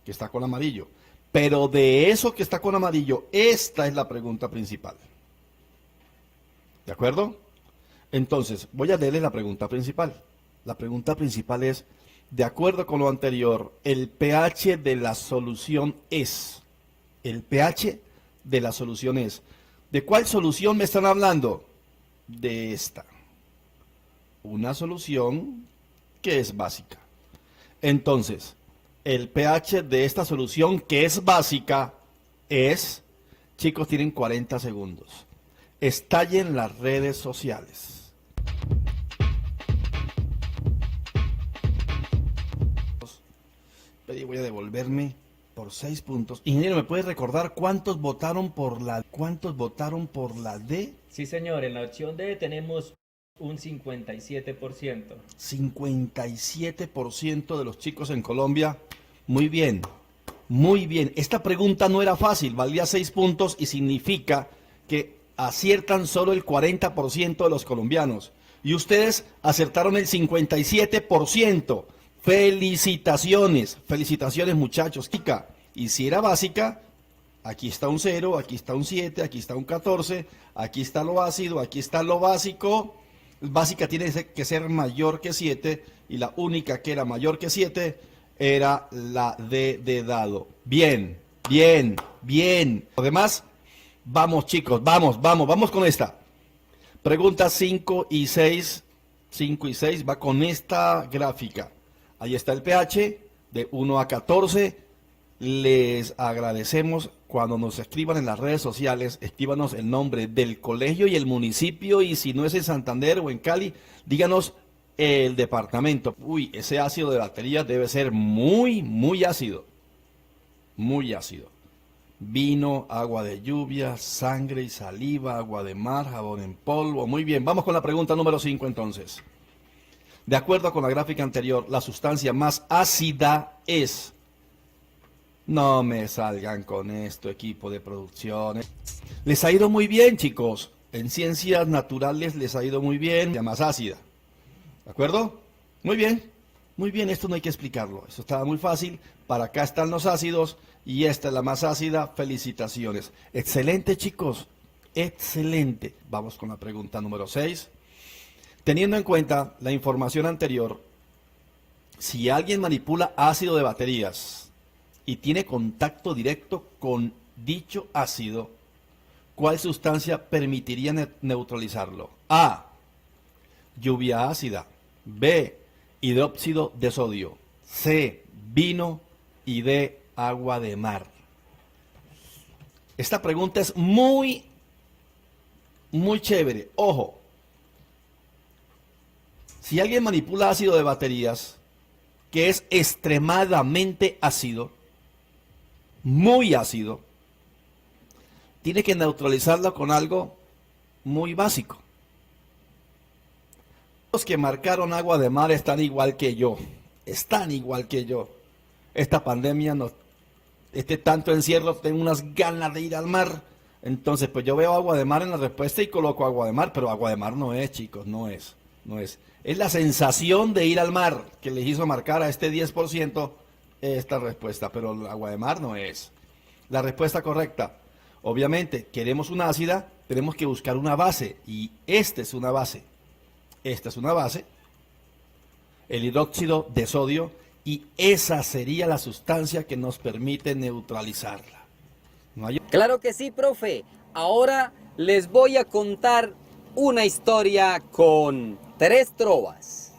C: que está con amarillo. Pero de eso que está con amarillo, esta es la pregunta principal. ¿De acuerdo? Entonces, voy a leerles la pregunta principal. La pregunta principal es, de acuerdo con lo anterior, el pH de la solución es. El pH de la solución es. ¿De cuál solución me están hablando? De esta. Una solución que es básica. Entonces, el pH de esta solución que es básica es, chicos, tienen 40 segundos. Estallen las redes sociales. Voy a devolverme por 6 puntos. Ingeniero, ¿me puede recordar cuántos votaron por la D?
I: Sí, señor, en la opción D tenemos un 57%.
C: 57% de los chicos en Colombia. Muy bien, muy bien. Esta pregunta no era fácil, valía 6 puntos y significa que aciertan solo el 40% de los colombianos. Y ustedes acertaron el 57%. Felicitaciones, felicitaciones muchachos. Y si era básica, aquí está un 0, aquí está un 7, aquí está un 14, aquí está lo ácido, aquí está lo básico. Básica tiene que ser mayor que 7 y la única que era mayor que 7 era la D de dado. Bien, bien, bien. Además, vamos chicos, vamos con esta. Preguntas 5 y 6. 5 y 6 va con esta gráfica. Ahí está el pH de 1 a 14. Les agradecemos cuando nos escriban en las redes sociales, escríbanos el nombre del colegio y el municipio, y si no es en Santander o en Cali, díganos el departamento. Uy, ese ácido de batería debe ser muy, muy ácido. Muy ácido. Vino, agua de lluvia, sangre y saliva, agua de mar, jabón en polvo. Muy bien, vamos con la pregunta número 5 entonces. De acuerdo con la gráfica anterior, la sustancia más ácida es... No me salgan con esto, equipo de producción. Les ha ido muy bien, chicos. En ciencias naturales les ha ido muy bien. La más ácida. ¿De acuerdo? Muy bien. Muy bien, esto no hay que explicarlo, eso estaba muy fácil. Para acá están los ácidos y esta es la más ácida. Felicitaciones. Excelente, chicos, excelente. Vamos con la pregunta número 6. Teniendo en cuenta la información anterior, si alguien manipula ácido de baterías y tiene contacto directo con dicho ácido, ¿cuál sustancia permitiría neutralizarlo? A, lluvia ácida. B, hidróxido de sodio. C, vino. Y D, agua de mar. Esta pregunta es muy chévere. Ojo, si alguien manipula ácido de baterías, que es extremadamente ácido, muy ácido, tiene que neutralizarlo con algo muy básico. Los que marcaron agua de mar están igual que yo. Esta pandemia, tanto encierro, tengo unas ganas de ir al mar. Entonces, pues yo veo agua de mar en la respuesta y coloco agua de mar, pero agua de mar no es, chicos, no es. Es la sensación de ir al mar que les hizo marcar a este 10% esta respuesta, pero agua de mar no es. La respuesta correcta, obviamente, queremos una ácida, tenemos que buscar una base, y esta es una base, el hidróxido de sodio, y esa sería la sustancia que nos permite neutralizarla. ¿No hay?
F: Claro que sí, profe. Ahora les voy a contar una historia con 3 trovas.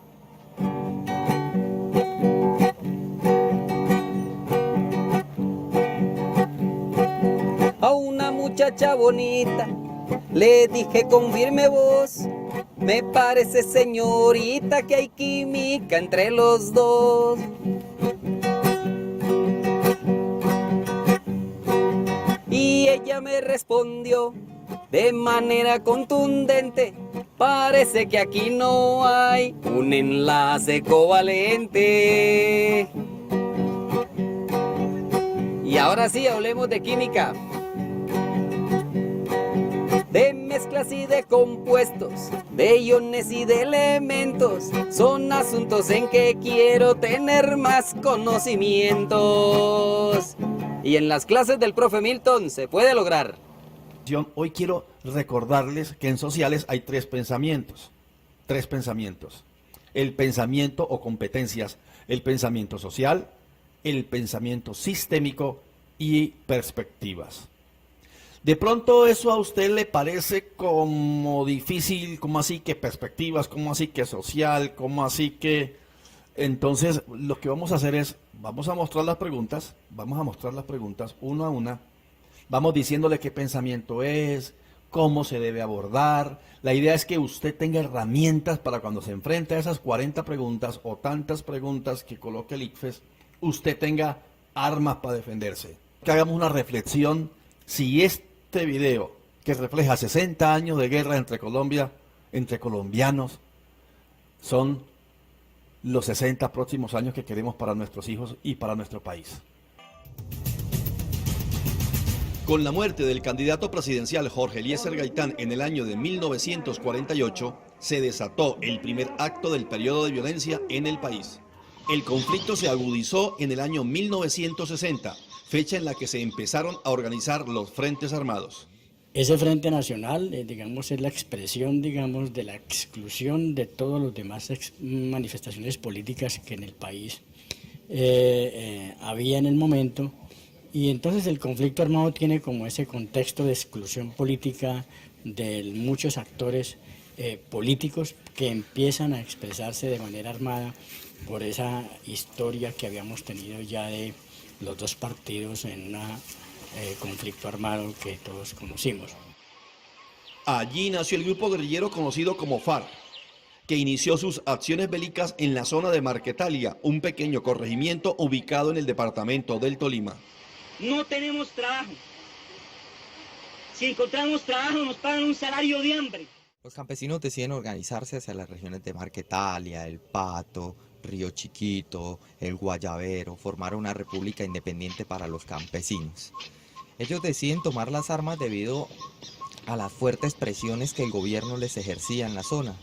F: A una muchacha bonita le dije con firme voz: me parece, señorita, que hay química entre los dos. Y ella me respondió de manera contundente: parece que aquí no hay un enlace covalente. Y ahora sí, hablemos de química. De mezclas y de compuestos, de iones y de elementos, son asuntos en que quiero tener más conocimientos. Y en las clases del profe Milton se puede lograr.
C: Hoy quiero recordarles que en sociales hay 3 pensamientos. 3 pensamientos. El pensamiento o competencias, el pensamiento social, el pensamiento sistémico y perspectivas. De pronto eso a usted le parece como difícil, como así que perspectivas, como así que social, como así que... Entonces lo que vamos a hacer es, vamos a mostrar las preguntas una a una, vamos diciéndole qué pensamiento es, cómo se debe abordar. La idea es que usted tenga herramientas para cuando se enfrente a esas 40 preguntas o tantas preguntas que coloque el ICFES, usted tenga armas para defenderse. Que hagamos una reflexión si este video que refleja 60 años de guerra entre Colombia, entre colombianos, son los 60 próximos años que queremos para nuestros hijos y para nuestro país. Con la muerte del candidato presidencial Jorge Eliezer Gaitán en el año de 1948, se desató el primer acto del periodo de violencia en el país. El conflicto se agudizó en el año 1960, fecha en la que se empezaron a organizar los frentes armados.
J: Ese Frente Nacional, digamos, es la expresión, digamos, de la exclusión de todas las demás manifestaciones políticas que en el país había en el momento. Y entonces el conflicto armado tiene como ese contexto de exclusión política de muchos actores políticos que empiezan a expresarse de manera armada por esa historia que habíamos tenido ya de los 2 partidos en un conflicto armado que todos conocimos.
C: Allí nació el grupo guerrillero conocido como FARC, que inició sus acciones bélicas en la zona de Marquetalia, un pequeño corregimiento ubicado en el departamento del Tolima.
K: No tenemos trabajo. Si encontramos trabajo nos pagan un salario de hambre.
L: Los campesinos deciden organizarse hacia las regiones de Marquetalia, El Pato, Río Chiquito, El Guayabero, formar una república independiente para los campesinos. Ellos deciden tomar las armas debido a las fuertes presiones que el gobierno les ejercía en la zona.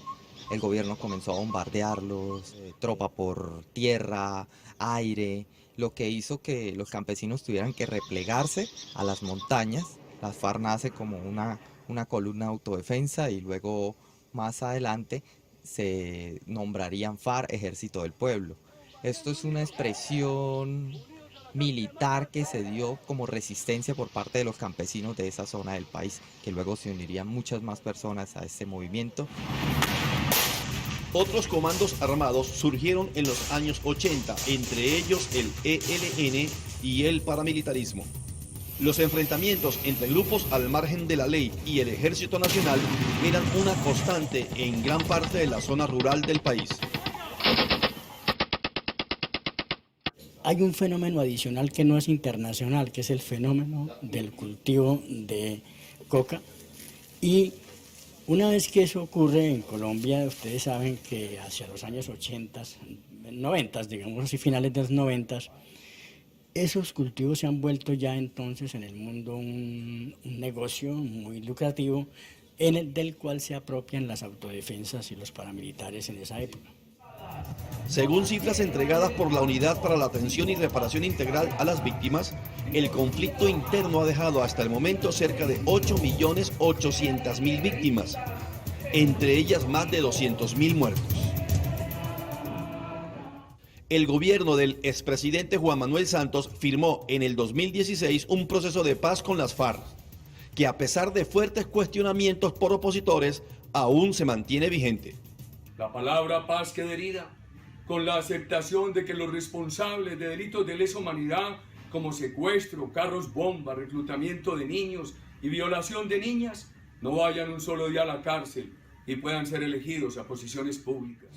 L: el gobierno comenzó a bombardearlos, tropa por tierra, aire, lo que hizo que los campesinos tuvieran que replegarse a las montañas. Las FARC nace como una columna de autodefensa y luego más adelante se nombrarían FARC, Ejército del Pueblo. Esto es una expresión militar que se dio como resistencia por parte de los campesinos de esa zona del país, que luego se unirían muchas más personas a este movimiento.
C: Otros comandos armados surgieron en los años 80, entre ellos el ELN y el paramilitarismo. Los enfrentamientos entre grupos al margen de la ley y el Ejército Nacional eran una constante en gran parte de la zona rural del país.
J: Hay un fenómeno adicional que no es internacional, que es el fenómeno del cultivo de coca. Y una vez que eso ocurre en Colombia, ustedes saben que hacia los años 80, 90, digamos así, finales de los 90, esos cultivos se han vuelto ya entonces en el mundo un negocio muy lucrativo del cual se apropian las autodefensas y los paramilitares en esa época.
C: Según cifras entregadas por la Unidad para la Atención y Reparación Integral a las Víctimas, el conflicto interno ha dejado hasta el momento cerca de 8.800.000 víctimas, entre ellas más de 200.000 muertos. El gobierno del expresidente Juan Manuel Santos firmó en el 2016 un proceso de paz con las FARC, que a pesar de fuertes cuestionamientos por opositores, aún se mantiene vigente.
M: La palabra paz queda herida con la aceptación de que los responsables de delitos de lesa humanidad como secuestro, carros bomba, reclutamiento de niños y violación de niñas no vayan un solo día a la cárcel y puedan ser elegidos a posiciones públicas.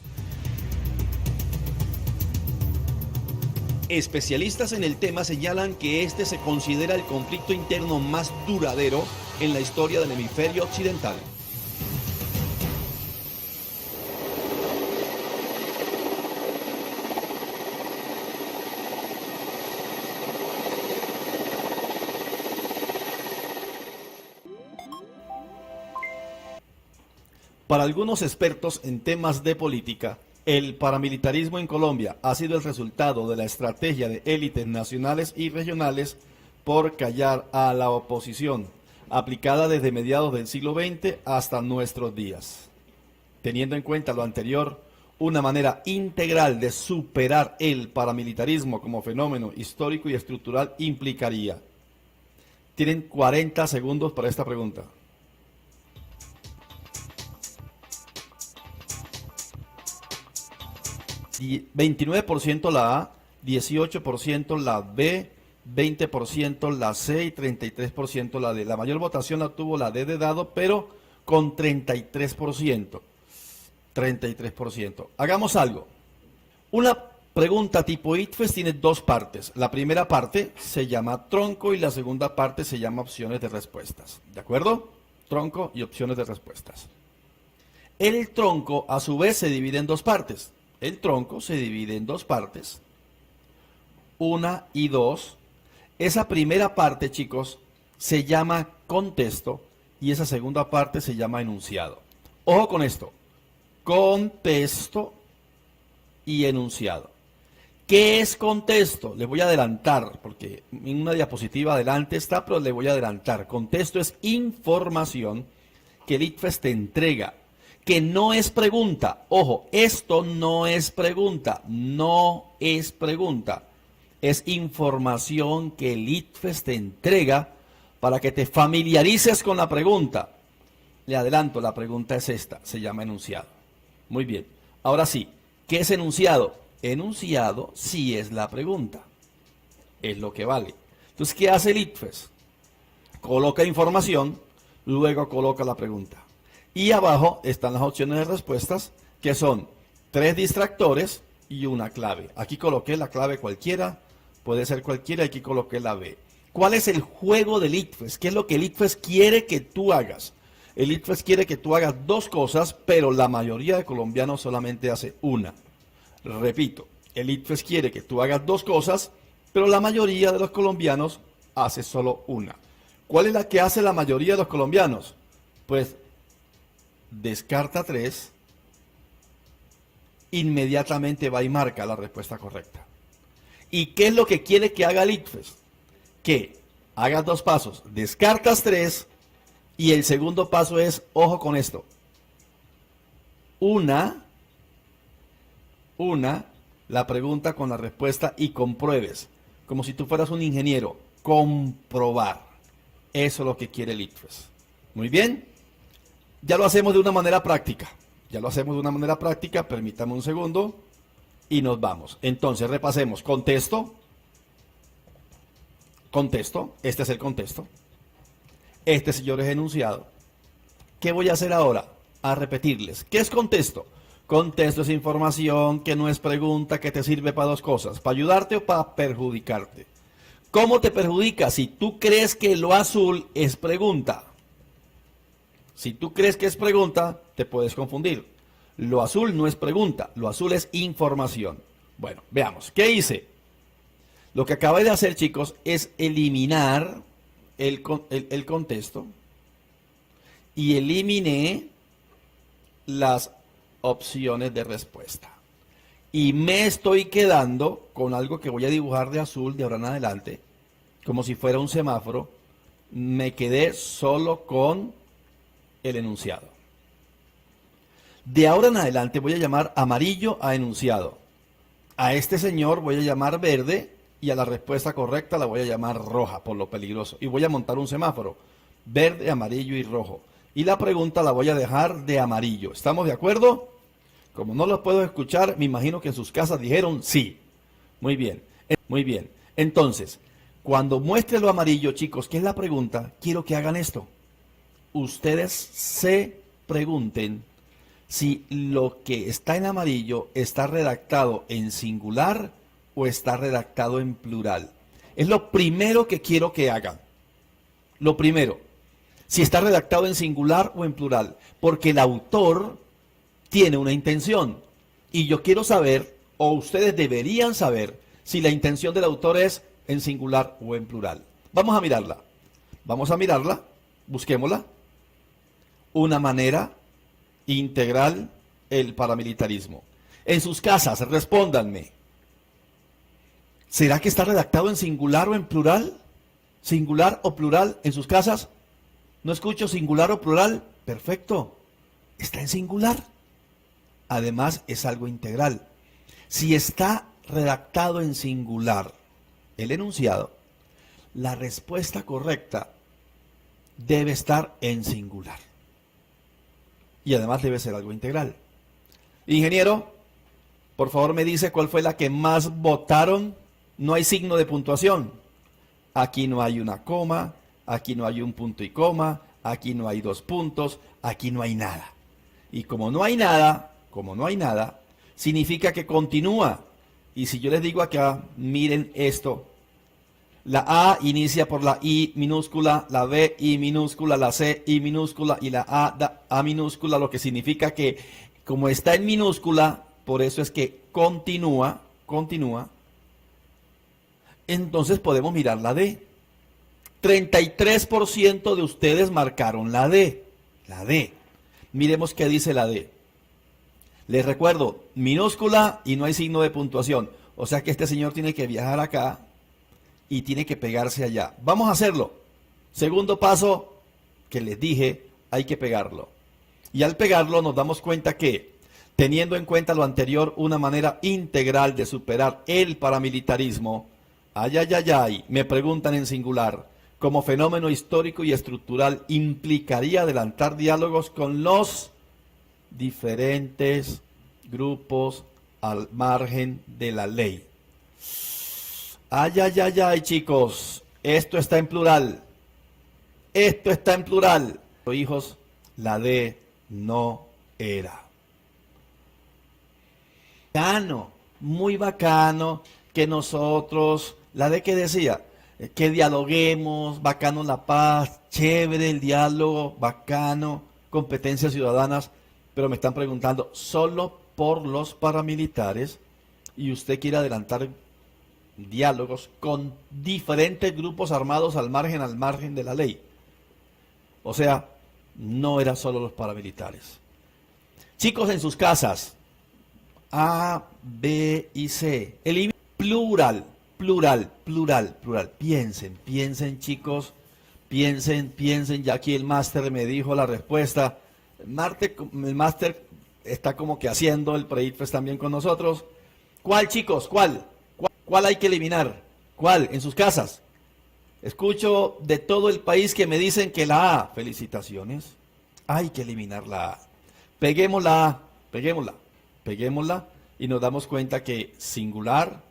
C: Especialistas en el tema señalan que este se considera el conflicto interno más duradero en la historia del hemisferio occidental. Para algunos expertos en temas de política, el paramilitarismo en Colombia ha sido el resultado de la estrategia de élites nacionales y regionales por callar a la oposición, aplicada desde mediados del siglo XX hasta nuestros días. Teniendo en cuenta lo anterior, una manera integral de superar el paramilitarismo como fenómeno histórico y estructural implicaría. Tienen 40 segundos para esta pregunta. 29% la A, 18% la B, 20% la C y 33% la D. La mayor votación la tuvo la D de dado, pero con 33%. 33%. Hagamos algo. Una pregunta tipo ITFES tiene dos partes. La primera parte se llama tronco y la segunda parte se llama opciones de respuestas. ¿De acuerdo? Tronco y opciones de respuestas. El tronco, a su vez, se divide en dos partes. El tronco se divide en dos partes, 1 y 2. Esa primera parte, chicos, se llama contexto y esa segunda parte se llama enunciado. Ojo con esto, contexto y enunciado. ¿Qué es contexto? Les voy a adelantar, porque en una diapositiva adelante está, pero les voy a adelantar. Contexto es información que el ITFES te entrega, que no es pregunta. Ojo, esto no es pregunta, no es pregunta. Es información que el ITFES te entrega para que te familiarices con la pregunta. Le adelanto, la pregunta es esta, se llama enunciado. Muy bien, ahora sí, ¿qué es enunciado? Enunciado sí es la pregunta, es lo que vale. Entonces, ¿qué hace el ITFES? Coloca información, luego coloca la pregunta. Y abajo están las opciones de respuestas, que son 3 distractores y una clave. Aquí coloqué la clave cualquiera, puede ser cualquiera, aquí coloqué la B. ¿Cuál es el juego del ITFES? ¿Qué es lo que el ITFES quiere que tú hagas? El ITFES quiere que tú hagas dos cosas, pero la mayoría de colombianos solamente hace una. Repito, el ITFES quiere que tú hagas dos cosas, pero la mayoría de los colombianos hace solo una. ¿Cuál es la que hace la mayoría de los colombianos? Pues descarta 3 inmediatamente va y marca la respuesta correcta. ¿Y qué es lo que quiere que haga el ICFES? Que hagas 2 pasos, descartas 3 y el segundo paso es, ojo con esto, una la pregunta con la respuesta y compruebes, como si tú fueras un ingeniero, comprobar. Eso es lo que quiere el ICFES. Muy bien, ya lo hacemos de una manera práctica. Permítame un segundo y nos vamos. Entonces repasemos, contexto, este es el contexto. Este, señor, es enunciado. ¿Qué voy a hacer ahora? A repetirles. ¿Qué es contexto? Contexto es información que no es pregunta, que te sirve para 2 cosas, para ayudarte o para perjudicarte. ¿Cómo te perjudica? Si tú crees que lo azul es pregunta. Si tú crees que es pregunta, te puedes confundir. Lo azul no es pregunta, lo azul es información. Bueno, veamos. ¿Qué hice? Lo que acabé de hacer, chicos, es eliminar el contexto y eliminé las opciones de respuesta. Y me estoy quedando con algo que voy a dibujar de azul de ahora en adelante, como si fuera un semáforo. Me quedé solo con el enunciado. De ahora en adelante voy a llamar amarillo a enunciado. A este señor voy a llamar verde y a la respuesta correcta la voy a llamar roja por lo peligroso. Y voy a montar un semáforo, verde, amarillo y rojo. Y la pregunta la voy a dejar de amarillo. ¿Estamos de acuerdo? Como no los puedo escuchar, me imagino que en sus casas dijeron sí. Muy bien, muy bien. Entonces, cuando muestre lo amarillo, chicos, ¿qué es la pregunta? Quiero que hagan esto. Ustedes se pregunten si lo que está en amarillo está redactado en singular o está redactado en plural. Es lo primero que quiero que hagan. Lo primero, si está redactado en singular o en plural, porque el autor tiene una intención y yo quiero saber, o ustedes deberían saber, si la intención del autor es en singular o en plural. Vamos a mirarla, busquémosla. Una manera integral el paramilitarismo. En sus casas, respóndanme. ¿Será que está redactado en singular o en plural? ¿Singular o plural en sus casas? No escucho singular o plural. Perfecto. Está en singular. Además, es algo integral. Si está redactado en singular el enunciado, la respuesta correcta debe estar en singular. Y además debe ser algo integral. Ingeniero, por favor me dice cuál fue la que más votaron. No hay signo de puntuación. Aquí no hay una coma, aquí no hay un punto y coma, aquí no hay 2 puntos, aquí no hay nada. Y como no hay nada, significa que continúa. Y si yo les digo acá, miren esto. La A inicia por la I minúscula, la B I minúscula, la C I minúscula y la A minúscula, lo que significa que como está en minúscula, por eso es que continúa. Entonces podemos mirar la D. 33% de ustedes marcaron la D. La D. Miremos qué dice la D. Les recuerdo, minúscula y no hay signo de puntuación. O sea que este señor tiene que viajar acá y tiene que pegarse allá. Vamos a hacerlo. Segundo paso que les dije, hay que pegarlo. Y al pegarlo nos damos cuenta que, teniendo en cuenta lo anterior, una manera integral de superar el paramilitarismo, me preguntan en singular, como fenómeno histórico y estructural, implicaría adelantar diálogos con los diferentes grupos al margen de la ley. Chicos, esto está en plural. Hijos, la D no era. Bacano, muy bacano que nosotros, la D que decía, que dialoguemos, bacano la paz, chévere el diálogo, bacano, competencias ciudadanas, pero me están preguntando solo por los paramilitares y usted quiere adelantar diálogos con diferentes grupos armados al margen de la ley. O sea, no era solo los paramilitares. Chicos, en sus casas, A, B y C. Eliminen plural, plural, plural, plural. Piensen, piensen chicos, piensen, piensen. Ya aquí el máster me dijo la respuesta. El máster está como que haciendo el pre-ICFES también con nosotros. ¿Cuál chicos? ¿Cuál? ¿Cuál hay que eliminar? ¿Cuál? En sus casas. Escucho de todo el país que me dicen que la A. Felicitaciones. Hay que eliminar la A. Peguemos la A, peguémosla y nos damos cuenta que singular,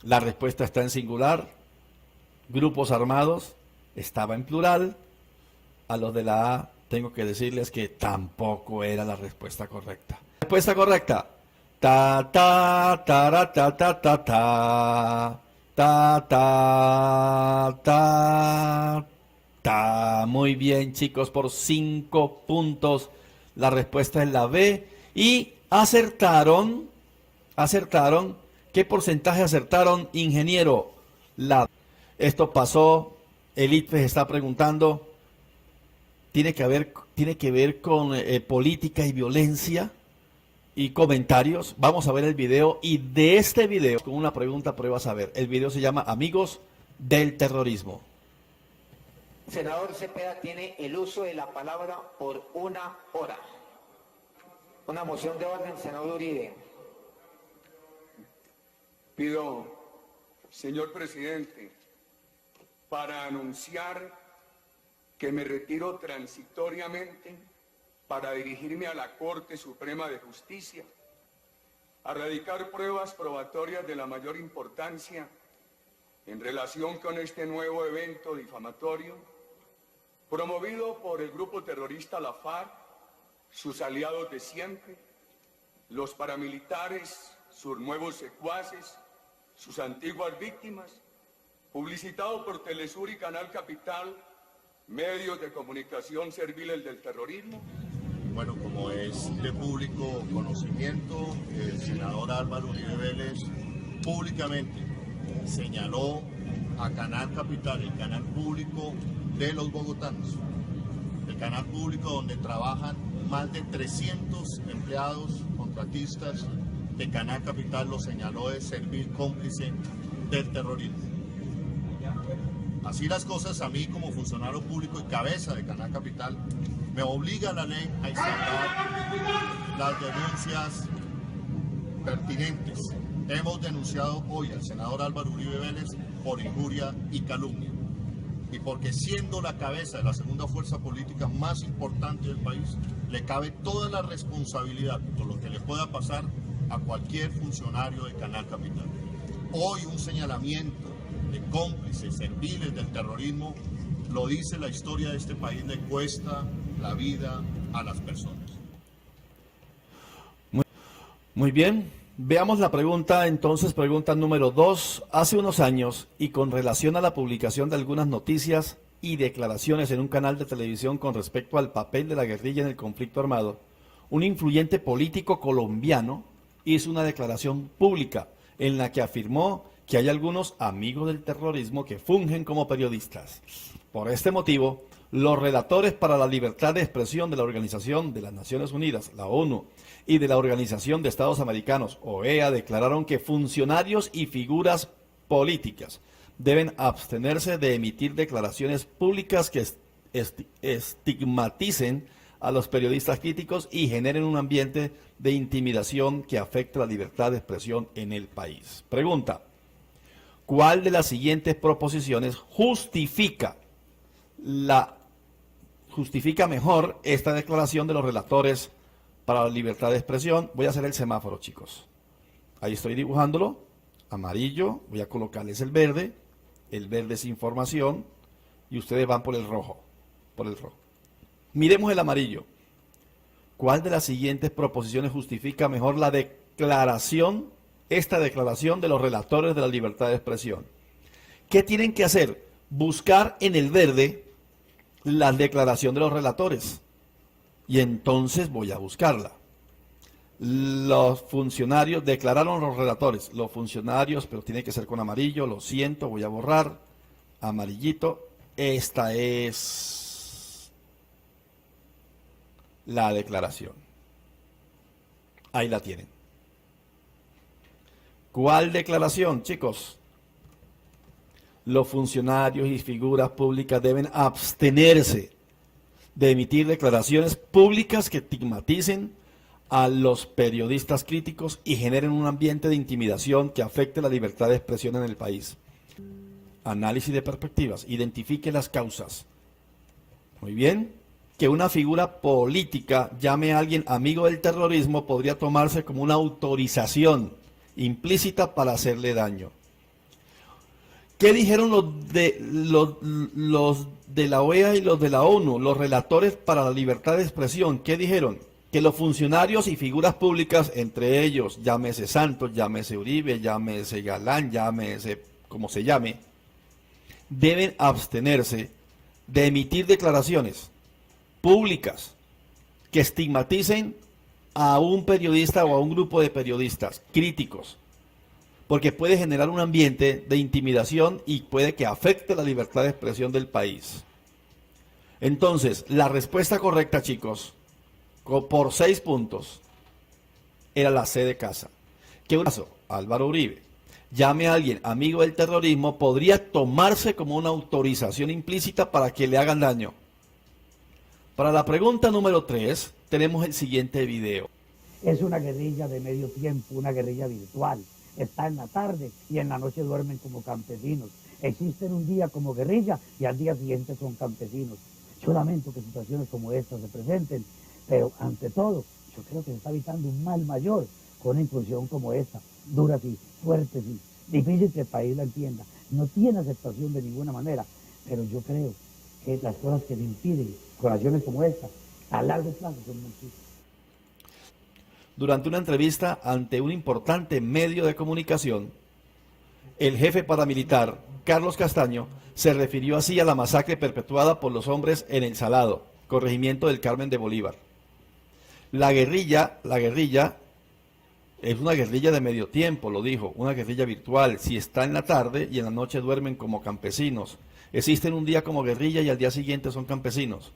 C: la respuesta está en singular, grupos armados estaba en plural. A los de la A tengo que decirles que tampoco era la respuesta correcta. Respuesta correcta. Ta ta ta ta ta ta ta ta ta ta ta. Muy bien chicos, por 5 puntos. La respuesta es la B. Y acertaron. ¿Qué porcentaje acertaron, ingeniero? Esto pasó. El ICFES está preguntando. Tiene que ver con política y violencia y comentarios. Vamos a ver el video. Y de este video, con una pregunta pruebas a ver. El video se llama Amigos del Terrorismo.
N: Senador Cepeda tiene el uso de la palabra por 1 hora. Una moción de orden, senador Uribe.
M: Pido, señor presidente, para anunciar que me retiro transitoriamente para dirigirme a la Corte Suprema de Justicia, a radicar pruebas probatorias de la mayor importancia en relación con este nuevo evento difamatorio, promovido por el grupo terrorista La FARC, sus aliados de siempre, los paramilitares, sus nuevos secuaces, sus antiguas víctimas, publicitado por Telesur y Canal Capital, medios de comunicación serviles del terrorismo.
O: Bueno, como es de público conocimiento, el senador Álvaro Uribe Vélez públicamente señaló a Canal Capital, el canal público de los bogotanos, el canal público donde trabajan más de 300 empleados, contratistas de Canal Capital, lo señaló de servir cómplice del terrorismo. Así las cosas, a mí como funcionario público y cabeza de Canal Capital, me obliga la ley a instalar las denuncias pertinentes. Hemos denunciado hoy al senador Álvaro Uribe Vélez por injuria y calumnia. Y porque siendo la cabeza de la segunda fuerza política más importante del país, le cabe toda la responsabilidad por lo que le pueda pasar a cualquier funcionario de Canal Capital. Hoy un señalamiento de cómplices serviles del terrorismo, lo dice la historia de este país, le cuesta la vida a las personas.
C: Muy bien, veamos la pregunta, entonces pregunta número 2. Hace unos años, y con relación a la publicación de algunas noticias y declaraciones en un canal de televisión con respecto al papel de la guerrilla en el conflicto armado, un influyente político colombiano hizo una declaración pública en la que afirmó que hay algunos amigos del terrorismo que fungen como periodistas. Por este motivo, los relatores para la libertad de expresión de la Organización de las Naciones Unidas, la ONU, y de la Organización de Estados Americanos, OEA, declararon que funcionarios y figuras políticas deben abstenerse de emitir declaraciones públicas que estigmaticen a los periodistas críticos y generen un ambiente de intimidación que afecte la libertad de expresión en el país. Pregunta: ¿cuál de las siguientes proposiciones justifica mejor esta declaración de los relatores para la libertad de expresión? Voy a hacer el semáforo, chicos. Ahí estoy dibujándolo. Amarillo, voy a colocarles el verde es información y ustedes van por el rojo, Miremos el amarillo. ¿Cuál de las siguientes proposiciones justifica mejor la declaración, esta declaración de los relatores de la libertad de expresión? ¿Qué tienen que hacer? Buscar en el verde la declaración de los relatores. Y entonces voy a buscarla. Los funcionarios, declararon los relatores, los funcionarios, pero tiene que ser con amarillo, lo siento, voy a borrar, amarillito. Esta es la declaración. Ahí la tienen. ¿Cuál declaración, chicos? Los funcionarios y figuras públicas deben abstenerse de emitir declaraciones públicas que estigmaticen a los periodistas críticos y generen un ambiente de intimidación que afecte la libertad de expresión en el país. Análisis de perspectivas. Identifique las causas. Muy bien. Que una figura política llame a alguien amigo del terrorismo podría tomarse como una autorización implícita para hacerle daño. ¿Qué dijeron los de la OEA y los de la ONU, los relatores para la libertad de expresión? ¿Qué dijeron? Que los funcionarios y figuras públicas, entre ellos, llámese Santos, llámese Uribe, llámese Galán, llámese como se llame, deben abstenerse de emitir declaraciones públicas que estigmaticen a un periodista o a un grupo de periodistas críticos, porque puede generar un ambiente de intimidación y puede que afecte la libertad de expresión del país. Entonces, la respuesta correcta, chicos, por 6 puntos, era la C de casa. Que un caso, Álvaro Uribe, llame a alguien amigo del terrorismo, podría tomarse como una autorización implícita para que le hagan daño. Para la pregunta número 3, tenemos el siguiente video.
P: Es una guerrilla de medio tiempo, una guerrilla virtual. Está en la tarde y en la noche duermen como campesinos. Existen un día como guerrilla y al día siguiente son campesinos. Yo lamento que situaciones como estas se presenten, pero ante todo, yo creo que se está evitando un mal mayor con una incursión como esta, dura y fuerte y difícil que el país la entienda. No tiene aceptación de ninguna manera, pero yo creo que las cosas que le impiden con acciones como esta, a largo plazo son muchísimas.
C: Durante una entrevista ante un importante medio de comunicación, el jefe paramilitar, Carlos Castaño, se refirió así a la masacre perpetuada por los hombres en El Salado, corregimiento del Carmen de Bolívar. La guerrilla es una guerrilla de medio tiempo, lo dijo, una guerrilla virtual. Si está en la tarde y en la noche duermen como campesinos. Existen un día como guerrilla y al día siguiente son campesinos.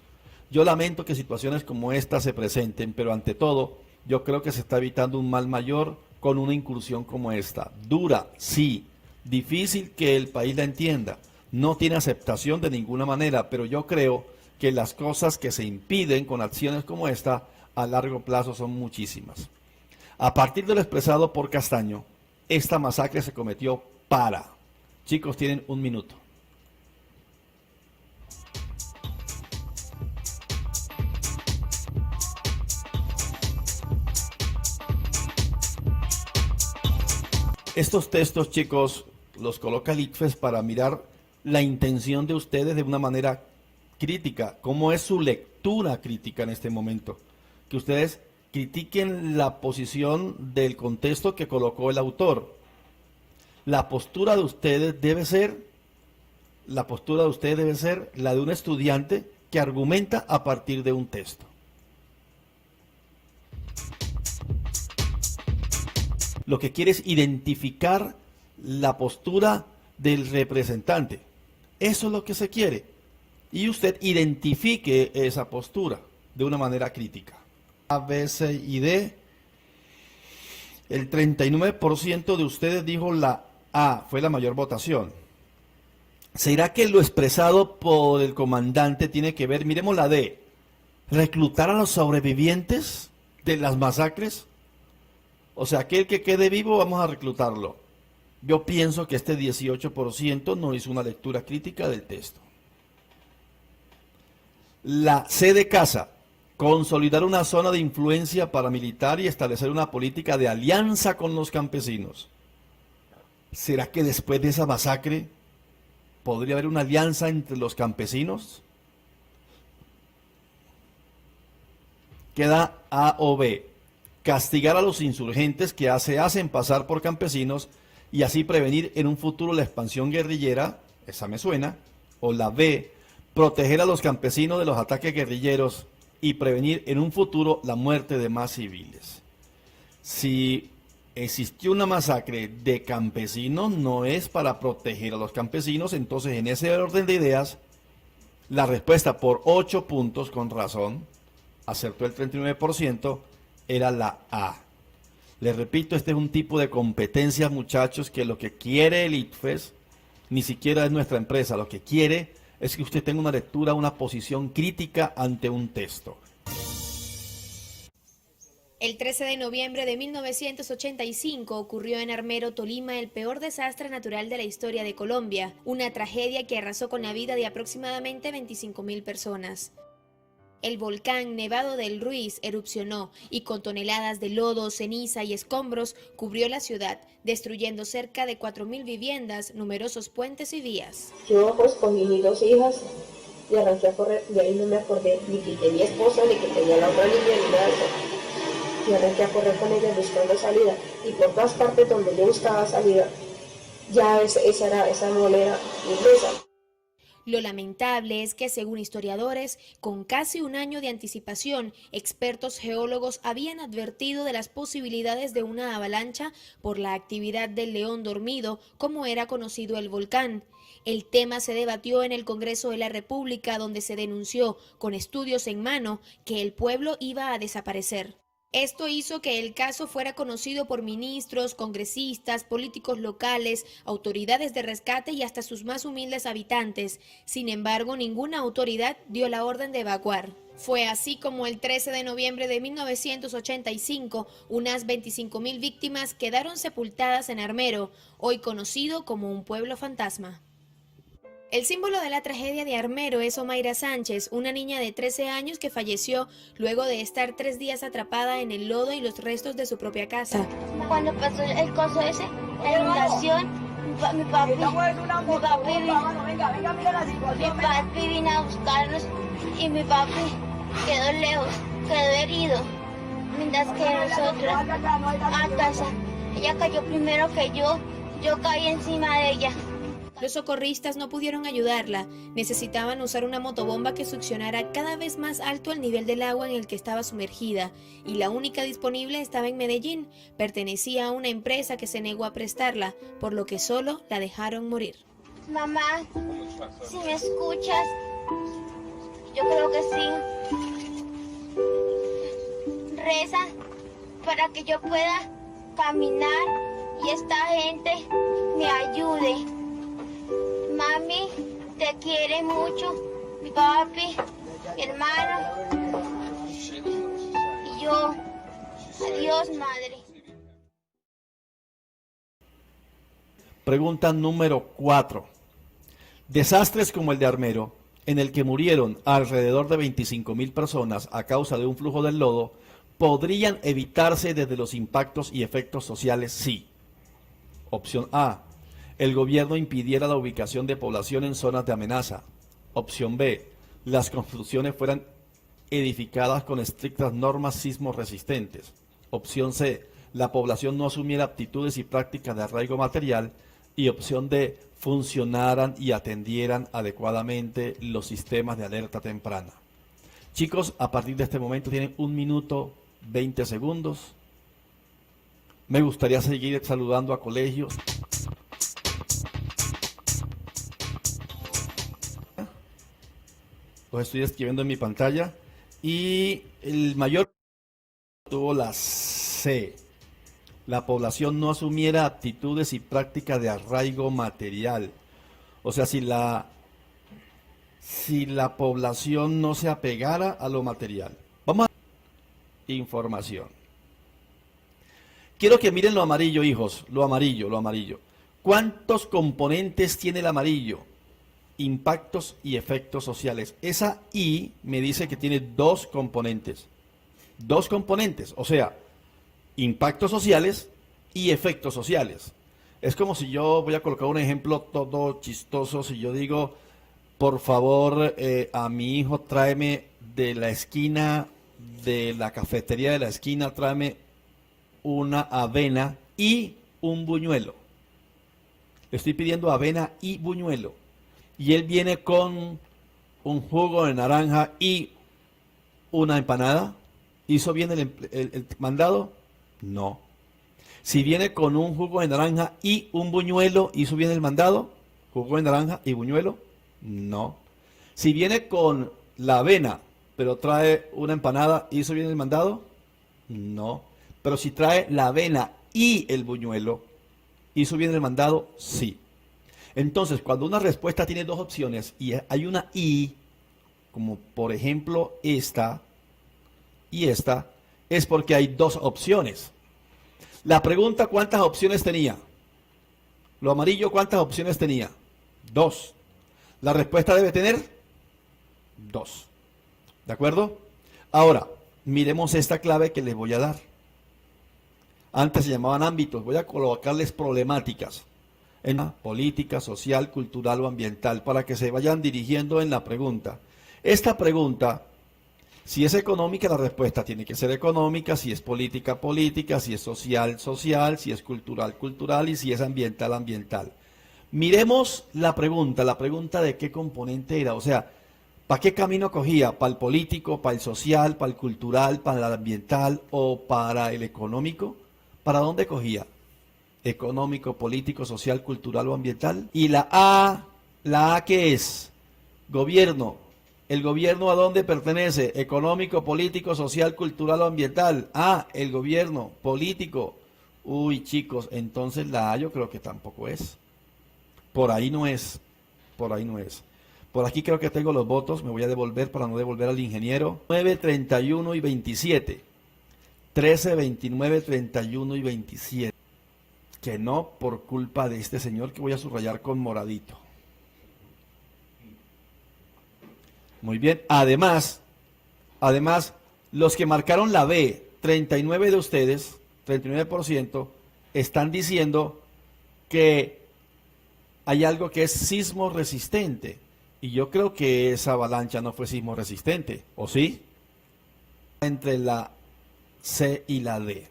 C: Yo lamento que situaciones como esta se presenten, pero ante todo, yo creo que se está evitando un mal mayor con una incursión como esta. Dura, sí, difícil que el país la entienda, no tiene aceptación de ninguna manera, pero yo creo que las cosas que se impiden con acciones como esta a largo plazo son muchísimas. A partir de lo expresado por Castaño, esta masacre se cometió para. Chicos, tienen 1 minuto. Estos textos, chicos, los coloca el ICFES para mirar la intención de ustedes de una manera crítica. ¿Cómo es su lectura crítica en este momento? Que ustedes critiquen la posición del contexto que colocó el autor. La postura de ustedes debe ser la de un estudiante que argumenta a partir de un texto. Lo que quiere es identificar la postura del representante. Eso es lo que se quiere. Y usted identifique esa postura de una manera crítica. A, B, C y D. El 39% de ustedes dijo la A, fue la mayor votación. ¿Será que lo expresado por el comandante tiene que ver, miremos la D, reclutar a los sobrevivientes de las masacres? O sea, aquel que quede vivo vamos a reclutarlo. Yo pienso que este 18% no hizo una lectura crítica del texto. La C de casa, consolidar una zona de influencia paramilitar y establecer una política de alianza con los campesinos. ¿Será que después de esa masacre podría haber una alianza entre los campesinos? Queda A o B. Castigar a los insurgentes que se hacen pasar por campesinos y así prevenir en un futuro la expansión guerrillera, esa me suena. O la B, proteger a los campesinos de los ataques guerrilleros y prevenir en un futuro la muerte de más civiles. Si existió una masacre de campesinos, no es para proteger a los campesinos, entonces en ese orden de ideas, la respuesta por 8 puntos, con razón, acertó el 39%, era la A. Les repito, este es un tipo de competencias, muchachos, que lo que quiere el ICFES ni siquiera es nuestra empresa. Lo que quiere es que usted tenga una lectura, una posición crítica ante un texto.
B: El 13 de noviembre de 1985 ocurrió en Armero, Tolima, el peor desastre natural de la historia de Colombia, una tragedia que arrasó con la vida de aproximadamente 25.000 personas. El volcán Nevado del Ruiz erupcionó y con toneladas de lodo, ceniza y escombros cubrió la ciudad, destruyendo cerca de 4.000 viviendas, numerosos puentes y vías.
Q: Yo pues cogí mis 2 hijas y arranqué a correr, y ahí no me acordé ni que tenía esposa, ni que tenía la otra niña, ni nada de eso. Y arranqué a correr con ellas buscando salida, y por todas partes donde yo buscaba salida, ya esa no era mi presa.
B: Lo lamentable es que, según historiadores, con casi un año de anticipación, expertos geólogos habían advertido de las posibilidades de una avalancha por la actividad del león dormido, como era conocido el volcán. El tema se debatió en el Congreso de la República, donde se denunció, con estudios en mano, que el pueblo iba a desaparecer. Esto hizo que el caso fuera conocido por ministros, congresistas, políticos locales, autoridades de rescate y hasta sus más humildes habitantes. Sin embargo, ninguna autoridad dio la orden de evacuar. Fue así como el 13 de noviembre de 1985, unas 25.000 víctimas quedaron sepultadas en Armero, hoy conocido como un pueblo fantasma. El símbolo de la tragedia de Armero es Omaira Sánchez, una niña de 13 años que falleció luego de estar 3 días atrapada en el lodo y los restos de su propia casa.
R: Cuando pasó el coso ese, la inundación, mi papi vino a buscarnos y mi papi quedó lejos, quedó herido, mientras que nosotros a casa. Ella cayó primero que yo caí encima de ella.
B: Los socorristas no pudieron ayudarla, necesitaban usar una motobomba que succionara cada vez más alto el nivel del agua en el que estaba sumergida, y la única disponible estaba en Medellín, pertenecía a una empresa que se negó a prestarla, por lo que solo la dejaron morir.
R: Mamá, si me escuchas, yo creo que sí, reza para que yo pueda caminar y esta gente me ayude. Mami, te quiere mucho, mi papi, mi hermano y yo. Adiós, madre.
C: Pregunta número 4. Desastres como el de Armero, en el que murieron alrededor de 25.000 personas a causa de un flujo del lodo, ¿podrían evitarse desde los impactos y efectos sociales? Sí. Opción A. El gobierno impidiera la ubicación de población en zonas de amenaza. Opción B. Las construcciones fueran edificadas con estrictas normas sismo resistentes. Opción C. La población no asumiera aptitudes y prácticas de arraigo material. Y opción D. Funcionaran y atendieran adecuadamente los sistemas de alerta temprana. Chicos, a partir de este momento tienen 1 minuto 20 segundos. Me gustaría seguir saludando a colegios. Los estoy escribiendo en mi pantalla. Y el mayor tuvo la C. La población no asumiera aptitudes y prácticas de arraigo material. O sea, si la población no se apegara a lo material. Vamos a información. Quiero que miren lo amarillo, hijos. Lo amarillo, lo amarillo. ¿Cuántos componentes tiene el amarillo? Impactos y efectos sociales. Esa I me dice que tiene 2 componentes. 2 componentes, o sea, impactos sociales y efectos sociales. Es como si yo voy a colocar un ejemplo todo chistoso. Si yo digo, por favor, a mi hijo tráeme de la esquina, de la cafetería de la esquina, tráeme una avena y un buñuelo. Le estoy pidiendo avena y buñuelo. Y él viene con un jugo de naranja y una empanada. ¿Hizo bien el mandado? No. Si viene con un jugo de naranja y un buñuelo, ¿hizo bien el mandado? ¿Jugo de naranja y buñuelo? No. Si viene con la avena, pero trae una empanada, ¿hizo bien el mandado? No. Pero si trae la avena y el buñuelo, ¿hizo bien el mandado? Sí. Entonces, cuando una respuesta tiene dos opciones y hay una y, como por ejemplo esta y esta, es porque hay dos opciones. La pregunta, ¿cuántas opciones tenía? Lo amarillo, ¿cuántas opciones tenía? 2. La respuesta debe tener 2. ¿De acuerdo? Ahora, miremos esta clave que les voy a dar. Antes se llamaban ámbitos, voy a colocarles problemáticas en política, social, cultural o ambiental para que se vayan dirigiendo en la pregunta. Esta pregunta, si es económica, la respuesta tiene que ser económica, si es política, política, si es social, social, si es cultural, cultural y si es ambiental, ambiental. Miremos la pregunta de qué componente era, o sea, ¿para qué camino cogía? ¿Para el político, para el social, para el cultural, para el ambiental o para el económico? ¿Para dónde cogía? Económico, político, social, cultural o ambiental. Y la A ¿qué es? Gobierno. ¿El gobierno a dónde pertenece? Económico, político, social, cultural o ambiental. El gobierno, político. Uy, chicos, entonces la A yo creo que tampoco es. Por ahí no es. Por ahí no es. Por aquí creo que tengo los votos. Me voy a devolver para no devolver al ingeniero. 9, 31 y 27. 13, 29, 31 y 27. Que no por culpa de este señor que voy a subrayar con moradito. Muy bien. Además, los que marcaron la B, 39 de ustedes, 39%, están diciendo que hay algo que es sismo resistente. Y yo creo que esa avalancha no fue sismo resistente, ¿o sí? Entre la C y la D.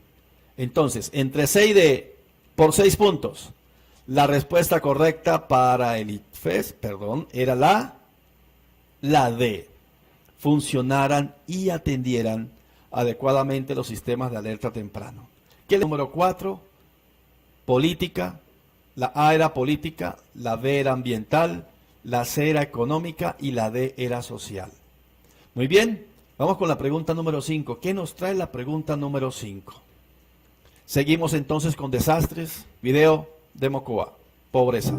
C: Entonces, entre C y D, por 6 puntos, la respuesta correcta para el ICFES, era la D. Funcionaran y atendieran adecuadamente los sistemas de alerta temprano. ¿Qué es el número 4? Política. La A era política, la B era ambiental, la C era económica y la D era social. Muy bien, vamos con la pregunta número 5. ¿Qué nos trae la pregunta número 5? Seguimos entonces con desastres. Video de Mocoa. Pobreza.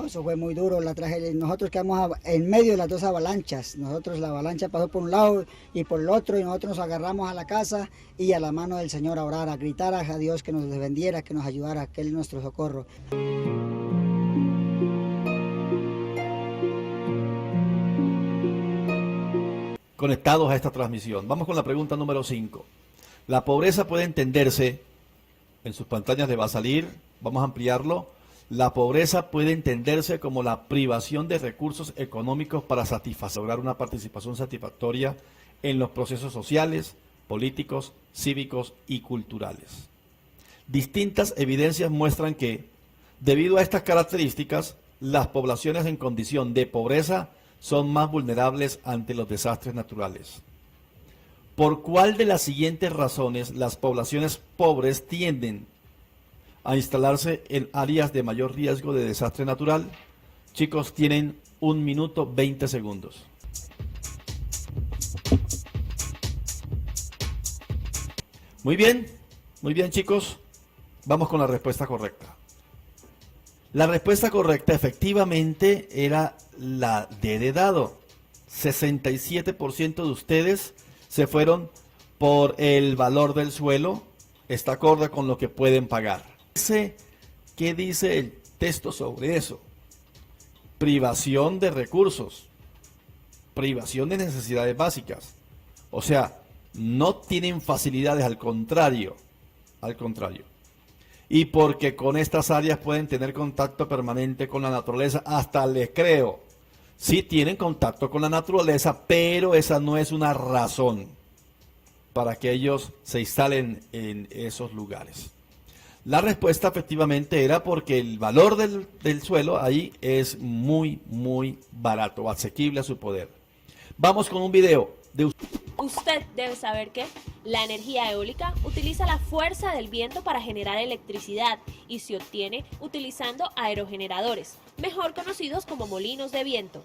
S: Eso fue muy duro, la tragedia. Nosotros quedamos en medio de las dos avalanchas. La avalancha pasó por un lado y por el otro, y nosotros nos agarramos a la casa y a la mano del Señor a orar, a gritar a Dios que nos defendiera, que nos ayudara, que Él es nuestro socorro.
C: Conectados a esta transmisión. Vamos con la pregunta número 5. La pobreza puede entenderse, en sus pantallas le va a salir, vamos a ampliarlo. La pobreza puede entenderse como la privación de recursos económicos para lograr una participación satisfactoria en los procesos sociales, políticos, cívicos y culturales. Distintas evidencias muestran que, debido a estas características, las poblaciones en condición de pobreza son más vulnerables ante los desastres naturales. ¿Por cuál de las siguientes razones las poblaciones pobres tienden a instalarse en áreas de mayor riesgo de desastre natural? Chicos, tienen 1 minuto 20 segundos. Muy bien chicos, vamos con la respuesta correcta. La respuesta correcta efectivamente era la D de dado. 67% de ustedes se fueron por el valor del suelo, está acorde con lo que pueden pagar. ¿Qué dice el texto sobre eso? Privación de recursos. privación de necesidades básicas. O sea, no tienen facilidades, al contrario. Y porque con estas áreas pueden tener contacto permanente con la naturaleza, hasta les creo. Sí tienen contacto con la naturaleza, pero esa no es una razón para que ellos se instalen en esos lugares. La respuesta efectivamente era porque el valor del suelo ahí es muy, muy barato, asequible a su poder. Vamos con un video de
B: Usted debe saber que la energía eólica utiliza la fuerza del viento para generar electricidad y se obtiene utilizando aerogeneradores, mejor conocidos como molinos de viento.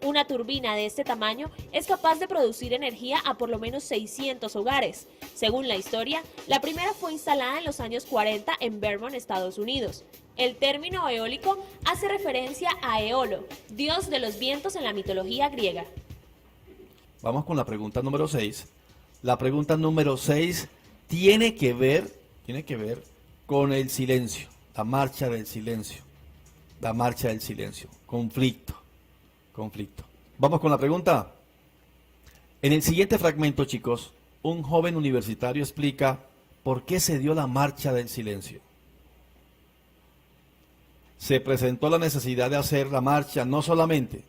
B: Una turbina de este tamaño es capaz de producir energía a por lo menos 600 hogares. Según la historia, la primera fue instalada en los años 40 en Vermont, Estados Unidos. El término eólico hace referencia a Eolo, dios de los vientos en la mitología griega.
C: Vamos con la pregunta número 6. La pregunta número 6 tiene que ver con el silencio, la marcha del silencio. Conflicto. Vamos con la pregunta. En el siguiente fragmento, chicos, un joven universitario explica por qué se dio la marcha del silencio. Se presentó la necesidad de hacer la marcha, no solamente,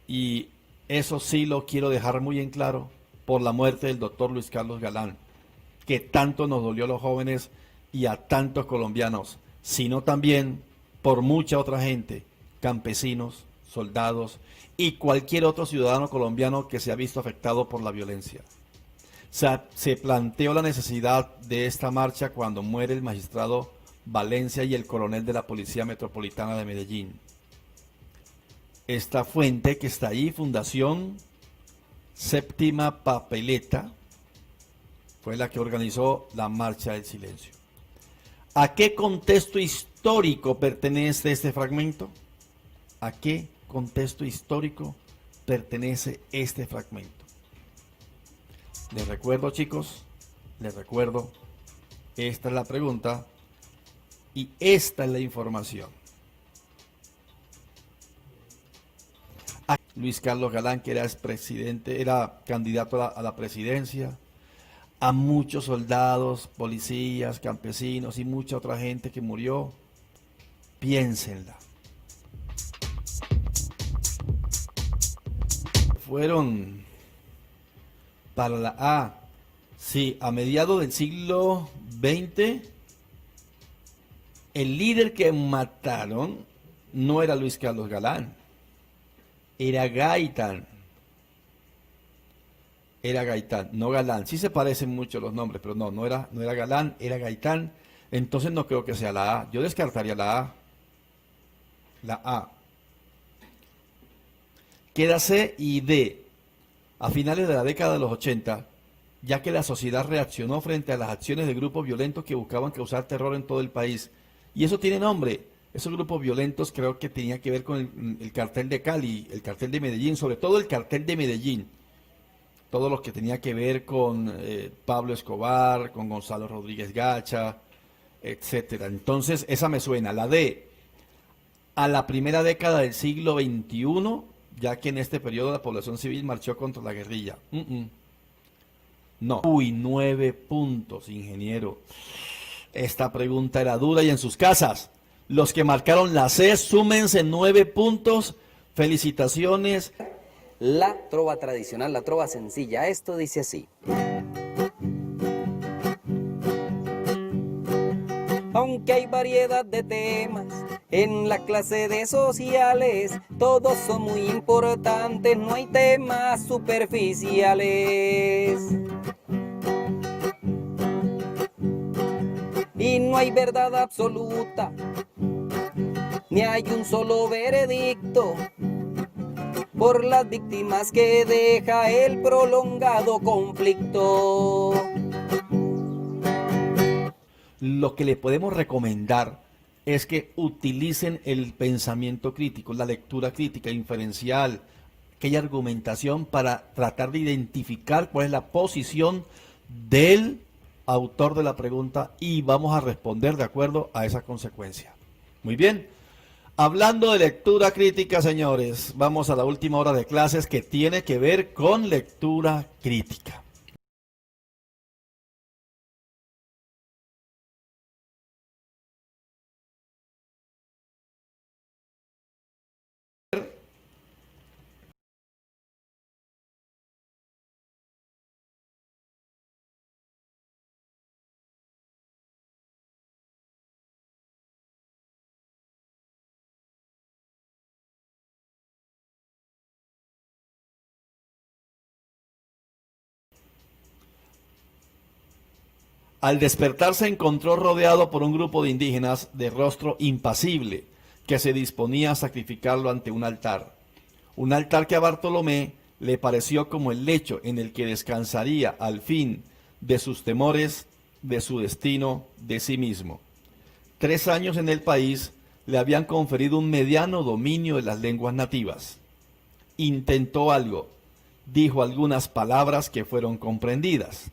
C: y eso sí lo quiero dejar muy en claro, por la muerte del doctor Luis Carlos Galán, que tanto nos dolió a los jóvenes y a tantos colombianos, sino también por mucha otra gente, campesinos, soldados y cualquier otro ciudadano colombiano que se ha visto afectado por la violencia. Se planteó la necesidad de esta marcha cuando muere el magistrado Valencia y el coronel de la Policía Metropolitana de Medellín. Esta fuente que está ahí, Fundación Séptima Papeleta, fue la que organizó la Marcha del Silencio. ¿A qué contexto histórico pertenece este fragmento? ¿A qué contexto histórico pertenece este fragmento? Les recuerdo, chicos, esta es la pregunta y esta es la información. Luis Carlos Galán, que era expresidente, era candidato a la presidencia, a muchos soldados, policías, campesinos y mucha otra gente que murió. Piénsenla. Fueron para la A. Sí, a mediados del siglo XX, el líder que mataron no era Luis Carlos Galán, era Gaitán, no Galán. Sí se parecen mucho los nombres, pero no era Galán, era Gaitán. Entonces no creo que sea la A. Yo descartaría la A. Queda C y D. A finales de la década de los 80, ya que la sociedad reaccionó frente a las acciones de grupos violentos que buscaban causar terror en todo el país. Y eso tiene nombre. Esos grupos violentos creo que tenía que ver con el cartel de Cali, el cartel de Medellín, sobre todo el cartel de Medellín. Todo lo que tenía que ver con Pablo Escobar, con Gonzalo Rodríguez Gacha, etcétera. Entonces, esa me suena. La D, a la primera década del siglo XXI, ya que en este periodo la población civil marchó contra la guerrilla. No. Uy, 9 puntos, ingeniero. Esta pregunta era dura y en sus casas. Los que marcaron la C, súmense 9 puntos. Felicitaciones.
F: La trova tradicional, la trova sencilla. Esto dice así. Aunque hay variedad de temas en la clase de sociales, todos son muy importantes, no hay temas superficiales. Y no hay verdad absoluta, ni hay un solo veredicto por las víctimas que deja el prolongado conflicto.
C: Lo que le podemos recomendar es que utilicen el pensamiento crítico, la lectura crítica, inferencial, aquella argumentación para tratar de identificar cuál es la posición del autor de la pregunta y vamos a responder de acuerdo a esa consecuencia. Muy bien. Hablando de lectura crítica, señores, vamos a la última hora de clases que tiene que ver con lectura crítica. Al despertar se encontró rodeado por un grupo de indígenas de rostro impasible que se disponía a sacrificarlo ante un altar que a Bartolomé le pareció como el lecho en el que descansaría al fin de sus temores, de su destino, de sí mismo. 3 años en el país le habían conferido un mediano dominio de las lenguas nativas. Intentó algo, dijo algunas palabras que fueron comprendidas.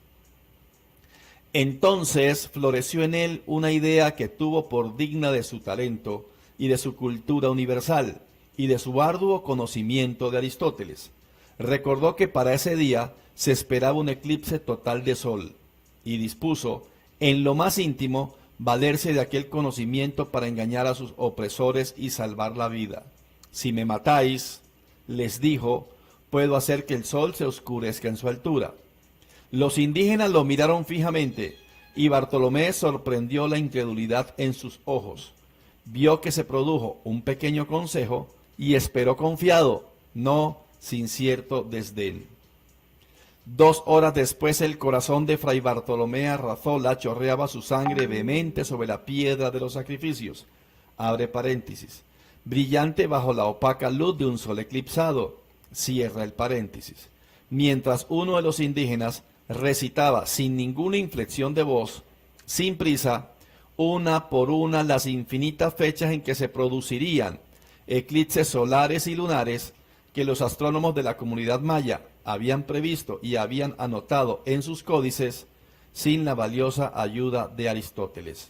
C: Entonces floreció en él una idea que tuvo por digna de su talento y de su cultura universal y de su arduo conocimiento de Aristóteles. Recordó que para ese día se esperaba un eclipse total de sol y dispuso, en lo más íntimo, valerse de aquel conocimiento para engañar a sus opresores y salvar la vida. Si me matáis, les dijo, puedo hacer que el sol se oscurezca en su altura. Los indígenas lo miraron fijamente y Bartolomé sorprendió la incredulidad en sus ojos. Vio que se produjo un pequeño consejo y esperó confiado, no sin cierto desdén. 2 horas después el corazón de Fray Bartolomé Arrazola chorreaba su sangre vehemente sobre la piedra de los sacrificios. Abre paréntesis. Brillante bajo la opaca luz de un sol eclipsado. Cierra el paréntesis. Mientras uno de los indígenas recitaba sin ninguna inflexión de voz, sin prisa, una por una las infinitas fechas en que se producirían eclipses solares y lunares que los astrónomos de la comunidad maya habían previsto y habían anotado en sus códices sin la valiosa ayuda de Aristóteles.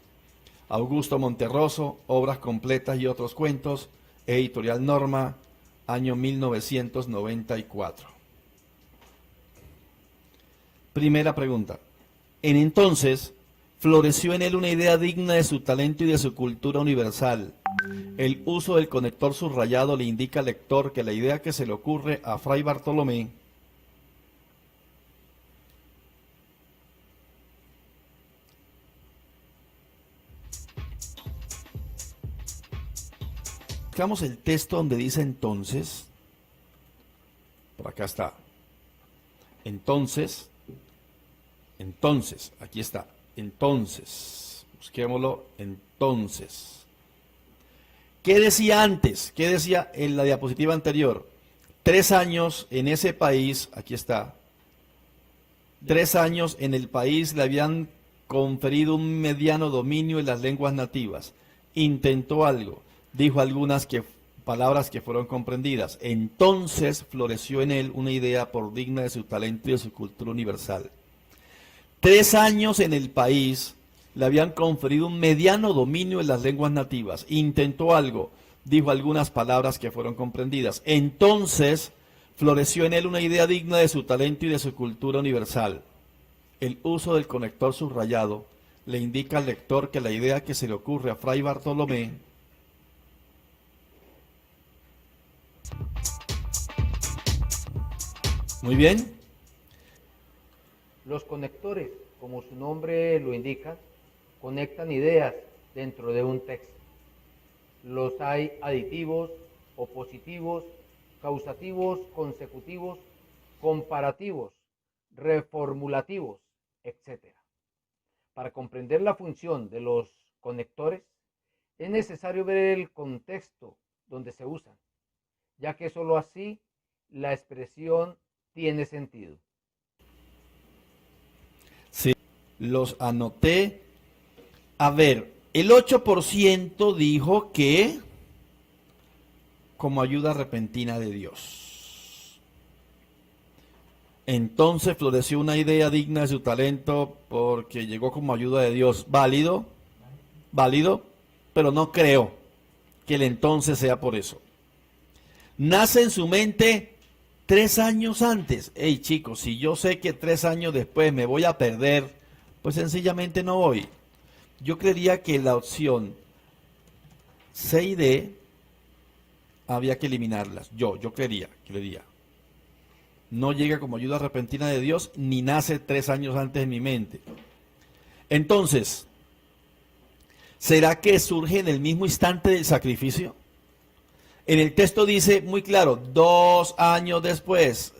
C: Augusto Monterroso, Obras completas y otros cuentos, Editorial Norma, año 1994. Primera pregunta. En entonces, floreció en él una idea digna de su talento y de su cultura universal. El uso del conector subrayado le indica al lector que la idea que se le ocurre a Fray Bartolomé buscamos el texto donde dice entonces. Por acá está. Entonces, aquí está. Entonces, busquémoslo. Entonces. ¿Qué decía antes? ¿Qué decía en la diapositiva anterior? 3 años en ese país, aquí está. 3 años en el país le habían conferido un mediano dominio en las lenguas nativas. Intentó algo, dijo algunas palabras que fueron comprendidas. Entonces floreció en él una idea por digna de su talento y de su cultura universal. 3 años en el país le habían conferido un mediano dominio en las lenguas nativas. Intentó algo, dijo algunas palabras que fueron comprendidas. Entonces floreció en él una idea digna de su talento y de su cultura universal. El uso del conector subrayado le indica al lector que la idea que se le ocurre a Fray Bartolomé muy bien.
N: Los conectores, como su nombre lo indica, conectan ideas dentro de un texto. Los hay aditivos, opositivos, causativos, consecutivos, comparativos, reformulativos, etc. Para comprender la función de los conectores, es necesario ver el contexto donde se usan, ya que sólo así la expresión tiene sentido.
C: Sí, los anoté. A ver, el 8% dijo que como ayuda repentina de Dios. Entonces floreció una idea digna de su talento porque llegó como ayuda de Dios. Válido, válido, pero no creo. que el entonces sea por eso. Nace en su mente 3 años antes. Hey chicos, si yo sé que 3 años después me voy a perder, pues sencillamente no voy. Yo creería que la opción C y D había que eliminarlas. Yo creería. No llega como ayuda repentina de Dios, ni nace 3 años antes en mi mente. Entonces, ¿será que surge en el mismo instante del sacrificio? En el texto dice muy claro, 2 años después,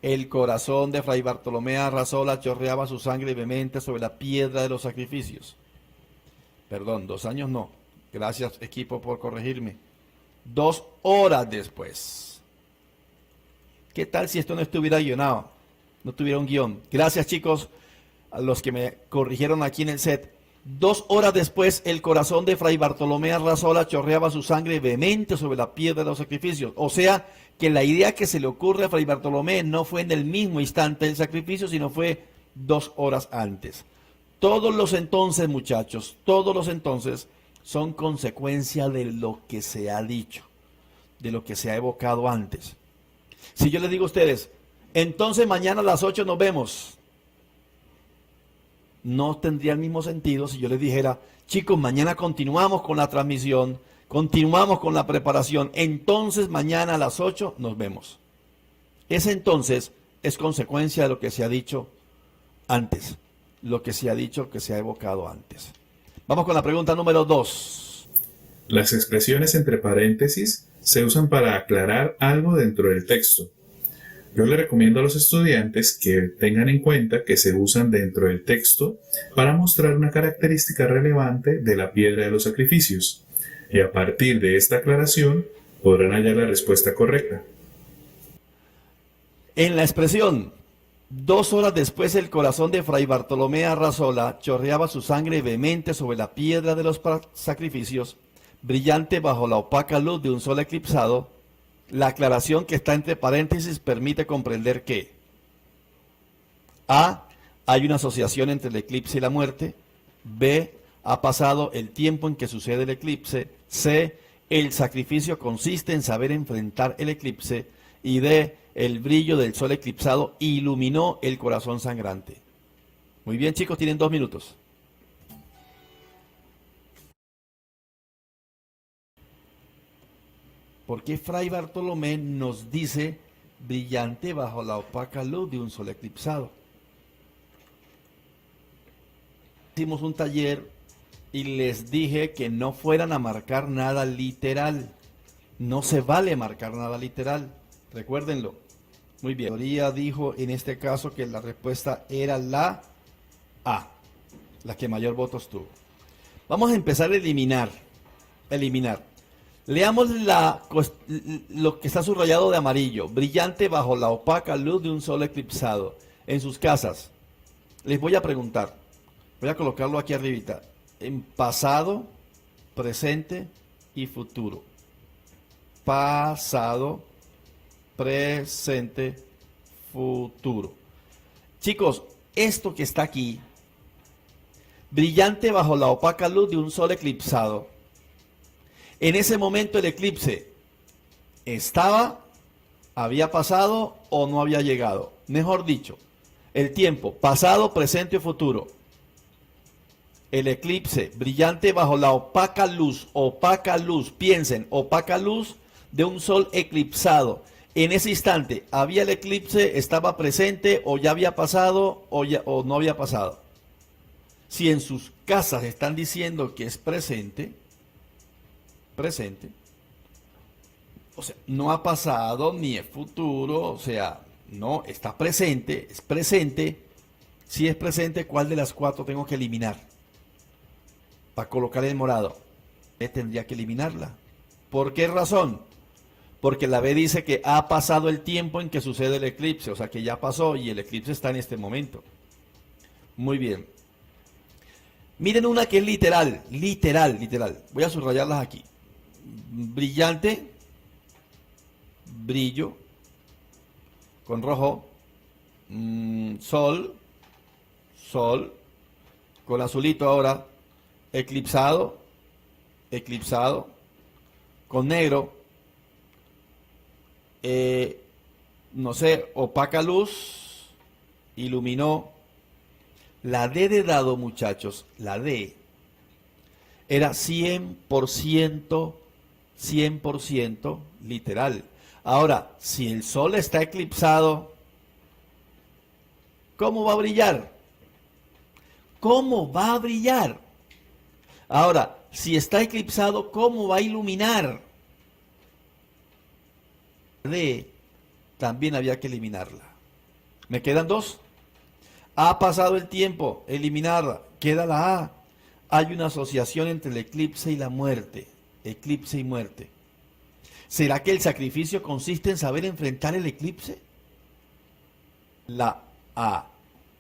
C: el corazón de Fray Bartolomé Arrazola chorreaba su sangre vehemente sobre la piedra de los sacrificios. Perdón, 2 años no. Gracias, equipo, por corregirme. 2 horas después. ¿Qué tal si esto no estuviera guionado? No tuviera un guión. Gracias, chicos, a los que me corrigieron aquí en el set. 2 horas después, el corazón de Fray Bartolomé Arrazola chorreaba su sangre vehemente sobre la piedra de los sacrificios. O sea, que la idea que se le ocurre a Fray Bartolomé no fue en el mismo instante del sacrificio, sino fue 2 horas antes. Todos los entonces, muchachos, todos los entonces son consecuencia de lo que se ha dicho, de lo que se ha evocado antes. Si yo les digo a ustedes, entonces mañana a las 8 nos vemos, no tendría el mismo sentido si yo les dijera, chicos, mañana continuamos con la transmisión, continuamos con la preparación, entonces mañana a las 8 nos vemos. Ese entonces es consecuencia de lo que se ha dicho antes, lo que se ha dicho, que se ha evocado antes. Vamos con la pregunta número 2.
T: Las expresiones entre paréntesis se usan para aclarar algo dentro del texto. Yo le recomiendo a los estudiantes que tengan en cuenta que se usan dentro del texto para mostrar una característica relevante de la piedra de los sacrificios, y a partir de esta aclaración podrán hallar la respuesta correcta.
C: En la expresión, 2 horas después el corazón de Fray Bartolomé Arrazola chorreaba su sangre vehemente sobre la piedra de los sacrificios, brillante bajo la opaca luz de un sol eclipsado. La aclaración que está entre paréntesis permite comprender que A. Hay una asociación entre el eclipse y la muerte. B. Ha pasado el tiempo en que sucede el eclipse. C. El sacrificio consiste en saber enfrentar el eclipse. Y D. El brillo del sol eclipsado iluminó el corazón sangrante. Muy bien, chicos, tienen 2 minutos. ¿Por qué Fray Bartolomé nos dice brillante bajo la opaca luz de un sol eclipsado? Hicimos un taller y les dije que no fueran a marcar nada literal. No se vale marcar nada literal. Recuérdenlo. Muy bien. La teoría dijo en este caso que la respuesta era la A, la que mayor votos tuvo. Vamos a empezar a eliminar. Leamos lo que está subrayado de amarillo. Brillante bajo la opaca luz de un sol eclipsado. En sus casas, les voy a preguntar. Voy a colocarlo aquí arribita. En pasado, presente y futuro. Pasado, presente, futuro. Chicos, esto que está aquí, brillante bajo la opaca luz de un sol eclipsado. En ese momento el eclipse estaba, había pasado o no había llegado. Mejor dicho, el tiempo, pasado, presente o futuro. El eclipse, brillante bajo la opaca luz, piensen, opaca luz de un sol eclipsado. En ese instante, ¿había el eclipse, estaba presente o ya había pasado o no había pasado? Si en sus casas están diciendo que es presente, o sea, no ha pasado ni es futuro, o sea, no, está presente, es presente. Si es presente, ¿cuál de las 4 tengo que eliminar? Para colocar el morado, tendría que eliminarla. ¿Por qué razón? Porque la B dice que ha pasado el tiempo en que sucede el eclipse, o sea que ya pasó y el eclipse está en este momento. Muy bien. Miren una que es literal. Voy a subrayarlas aquí. Brillante, brillo, con rojo, sol, con azulito ahora, eclipsado, eclipsado, con negro, no sé, opaca luz, iluminó. La D de dado, muchachos, la D era 100% literal. Ahora, si el sol está eclipsado, ¿cómo va a brillar? ¿Cómo va a brillar? Ahora, si está eclipsado, ¿cómo va a iluminar? D también había que eliminarla. ¿Me quedan dos? Ha pasado el tiempo, eliminarla. Queda la A. Hay una asociación entre el eclipse y la muerte. Eclipse y muerte. ¿Será que el sacrificio consiste en saber enfrentar el eclipse? La A.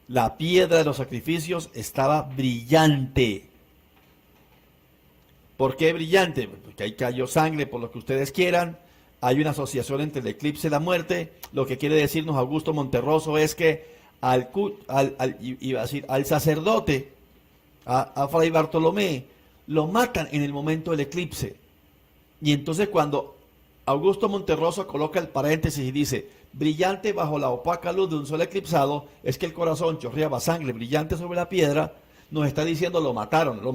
C: La piedra de los sacrificios estaba brillante. ¿Por qué brillante? Porque ahí cayó sangre, por lo que ustedes quieran. Hay una asociación entre el eclipse y la muerte. Lo que quiere decirnos Augusto Monterroso es que al sacerdote, a Fray Bartolomé, lo matan en el momento del eclipse. Y entonces cuando Augusto Monterroso coloca el paréntesis y dice, brillante bajo la opaca luz de un sol eclipsado, es que el corazón chorreaba sangre brillante sobre la piedra, nos está diciendo lo mataron, lo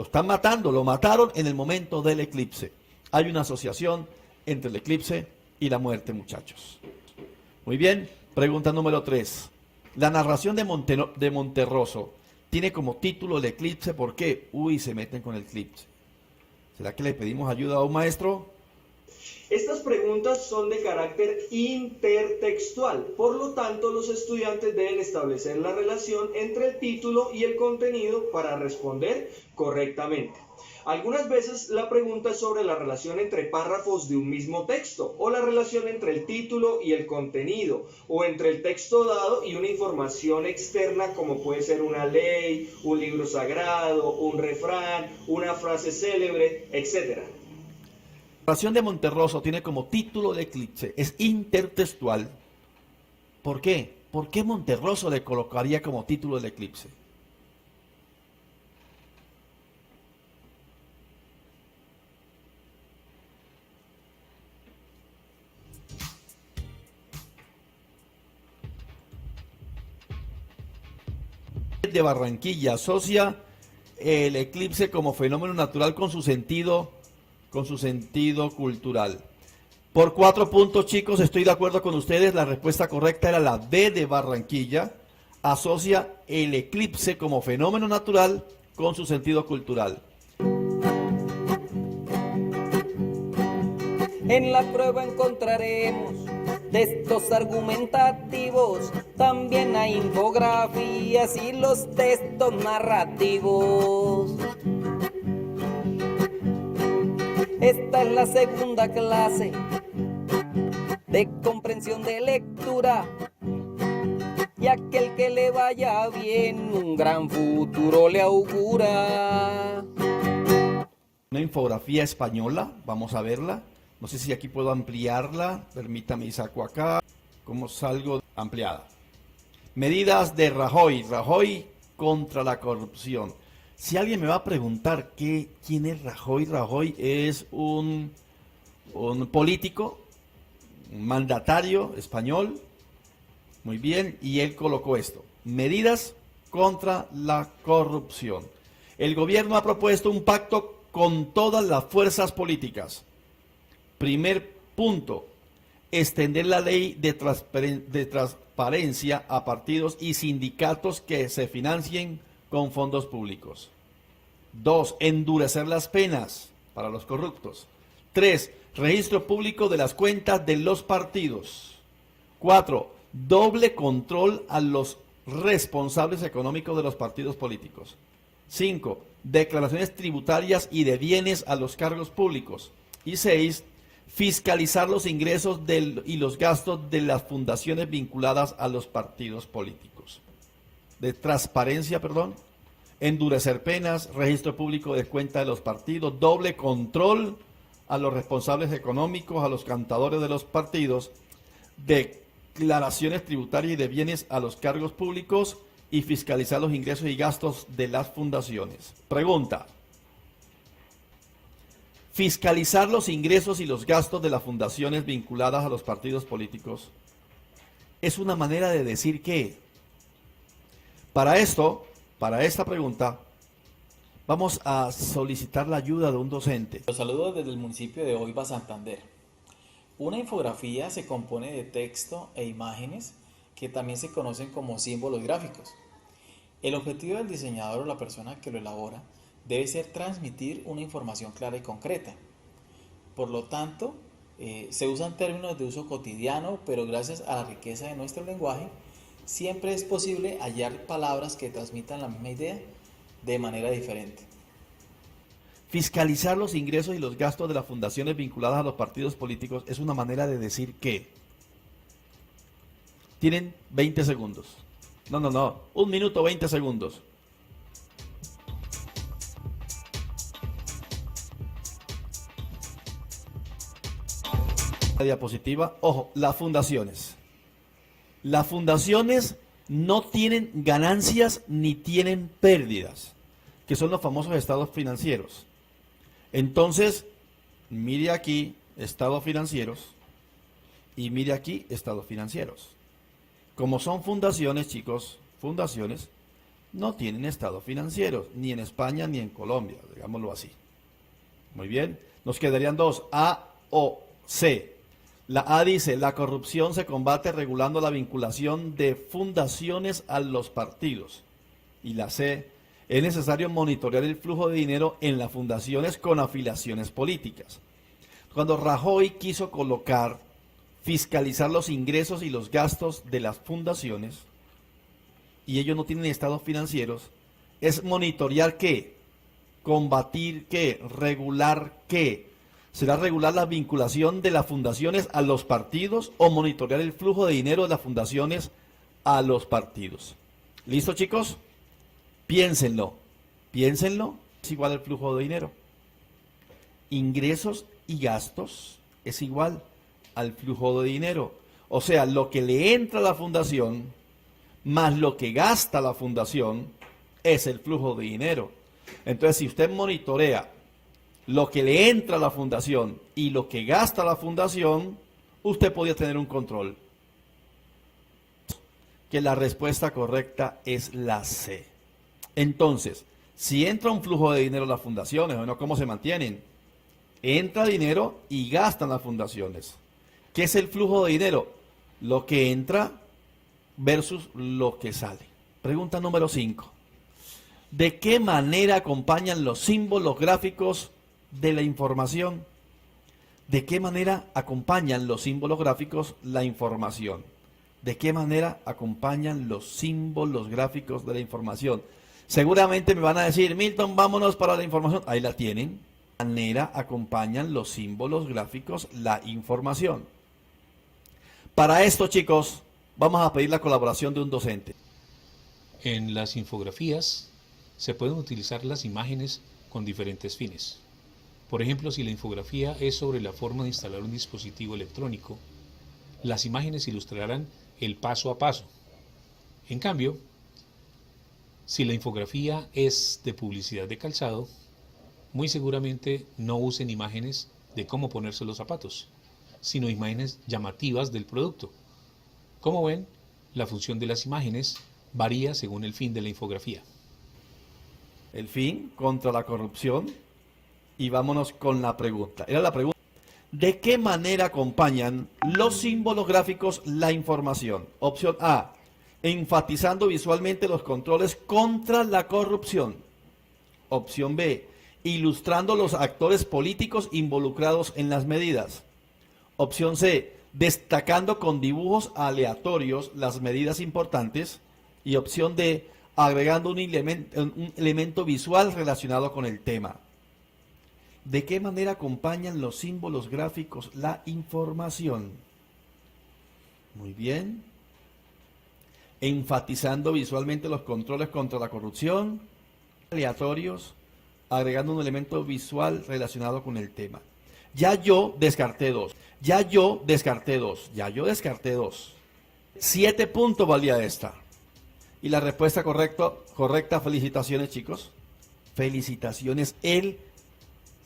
C: están matando, lo mataron en el momento del eclipse. Hay una asociación entre el eclipse y la muerte, muchachos. Muy bien, pregunta número 3. La narración de Monterroso tiene como título el eclipse. ¿Por qué? Uy, se meten con el eclipse. ¿Será que le pedimos ayuda a un maestro?
U: Estas preguntas son de carácter intertextual, por lo tanto los estudiantes deben establecer la relación entre el título y el contenido para responder correctamente. Algunas veces la pregunta es sobre la relación entre párrafos de un mismo texto, o la relación entre el título y el contenido, o entre el texto dado y una información externa como puede ser una ley, un libro sagrado, un refrán, una frase célebre, etc.
C: La narración de Monterroso tiene como título el eclipse, es intertextual. ¿Por qué? ¿Por qué Monterroso le colocaría como título el eclipse? De Barranquilla asocia el eclipse como fenómeno natural con su sentido cultural. Por 4 puntos, chicos, estoy de acuerdo con ustedes. La respuesta correcta era la B de Barranquilla. Asocia el eclipse como fenómeno natural con su sentido cultural.
F: En la prueba encontraremos textos argumentativos, también hay infografías y los textos narrativos. Esta es la segunda clase de comprensión de lectura, y aquel que le vaya bien un gran futuro le augura.
C: Una infografía española, vamos a verla. No sé si aquí puedo ampliarla, permítame y saco acá, como salgo ampliada. Medidas de Rajoy, Rajoy contra la corrupción. Si alguien me va a preguntar quién es Rajoy, Rajoy es un político, un mandatario español, muy bien, y él colocó esto, medidas contra la corrupción. El gobierno ha propuesto un pacto con todas las fuerzas políticas. Primer punto, extender la ley de transparencia a partidos y sindicatos que se financien con fondos públicos. 2. Endurecer las penas para los corruptos. 3. Registro público de las cuentas de los partidos. 4. Doble control a los responsables económicos de los partidos políticos. 5. Declaraciones tributarias y de bienes a los cargos públicos. Y 6. Fiscalizar los ingresos y los gastos de las fundaciones vinculadas a los partidos políticos. De transparencia, endurecer penas, registro público de cuenta de los partidos, doble control a los responsables económicos, a los cantadores de los partidos, declaraciones tributarias y de bienes a los cargos públicos y fiscalizar los ingresos y gastos de las fundaciones. Pregunta. Fiscalizar los ingresos y los gastos de las fundaciones vinculadas a los partidos políticos es una manera de decir que. Para esta pregunta, vamos a solicitar la ayuda de un docente.
A: Los saludos desde el municipio de Oiva, Santander. Una infografía se compone de texto e imágenes que también se conocen como símbolos gráficos. El objetivo del diseñador o la persona que lo elabora debe ser transmitir una información clara y concreta. Por lo tanto, se usan términos de uso cotidiano, pero gracias a la riqueza de nuestro lenguaje, siempre es posible hallar palabras que transmitan la misma idea de manera diferente.
C: Fiscalizar los ingresos y los gastos de las fundaciones vinculadas a los partidos políticos es una manera de decir que. Tienen 20 segundos. No. 1 minuto 20 segundos. La diapositiva. Ojo, las fundaciones. Las fundaciones no tienen ganancias ni tienen pérdidas, que son los famosos estados financieros. Entonces, mire aquí, estados financieros, y mire aquí, estados financieros. Como son fundaciones, chicos, fundaciones, no tienen estados financieros, ni en España ni en Colombia, digámoslo así. Muy bien, nos quedarían dos, A o C. La A dice, la corrupción se combate regulando la vinculación de fundaciones a los partidos. Y la C, es necesario monitorear el flujo de dinero en las fundaciones con afiliaciones políticas. Cuando Rajoy quiso colocar, fiscalizar los ingresos y los gastos de las fundaciones, y ellos no tienen estados financieros, es monitorear qué, combatir qué, regular qué. ¿Será regular la vinculación de las fundaciones a los partidos o monitorear el flujo de dinero de las fundaciones a los partidos? ¿Listo, chicos? Piénsenlo. Es igual al flujo de dinero. Ingresos y gastos es igual al flujo de dinero. O sea, lo que le entra a la fundación más lo que gasta la fundación es el flujo de dinero. Entonces, si usted monitorea lo que le entra a la fundación y lo que gasta la fundación, usted podría tener un control. Que la respuesta correcta es la C. Entonces, si entra un flujo de dinero a las fundaciones, bueno, ¿cómo se mantienen? Entra dinero y gastan las fundaciones. ¿Qué es el flujo de dinero? Lo que entra versus lo que sale. Pregunta número 5. ¿De qué manera acompañan los símbolos gráficos de la información? ¿De qué manera acompañan los símbolos gráficos la información? ¿De qué manera acompañan los símbolos gráficos de la información? Seguramente me van a decir, Milton, vámonos para la información. Ahí la tienen. ¿De qué manera acompañan los símbolos gráficos la información? Para esto, chicos, vamos a pedir la colaboración de un docente.
V: En las infografías se pueden utilizar las imágenes con diferentes fines. Por ejemplo, si la infografía es sobre la forma de instalar un dispositivo electrónico, las imágenes ilustrarán el paso a paso. En cambio, si la infografía es de publicidad de calzado, muy seguramente no usen imágenes de cómo ponerse los zapatos, sino imágenes llamativas del producto. Como ven, la función de las imágenes varía según el fin de la infografía.
C: El fin contra la corrupción. Y vámonos con la pregunta. Era la pregunta. ¿De qué manera acompañan los símbolos gráficos la información? Opción A, enfatizando visualmente los controles contra la corrupción. Opción B, ilustrando los actores políticos involucrados en las medidas. Opción C, destacando con dibujos aleatorios las medidas importantes. Y opción D, agregando un elemento visual relacionado con el tema. ¿De qué manera acompañan los símbolos gráficos la información? Muy bien. Enfatizando visualmente los controles contra la corrupción, aleatorios, agregando un elemento visual relacionado con el tema. Ya yo descarté dos. 7 puntos valía esta. Y la respuesta correcta, felicitaciones, chicos. Felicitaciones, el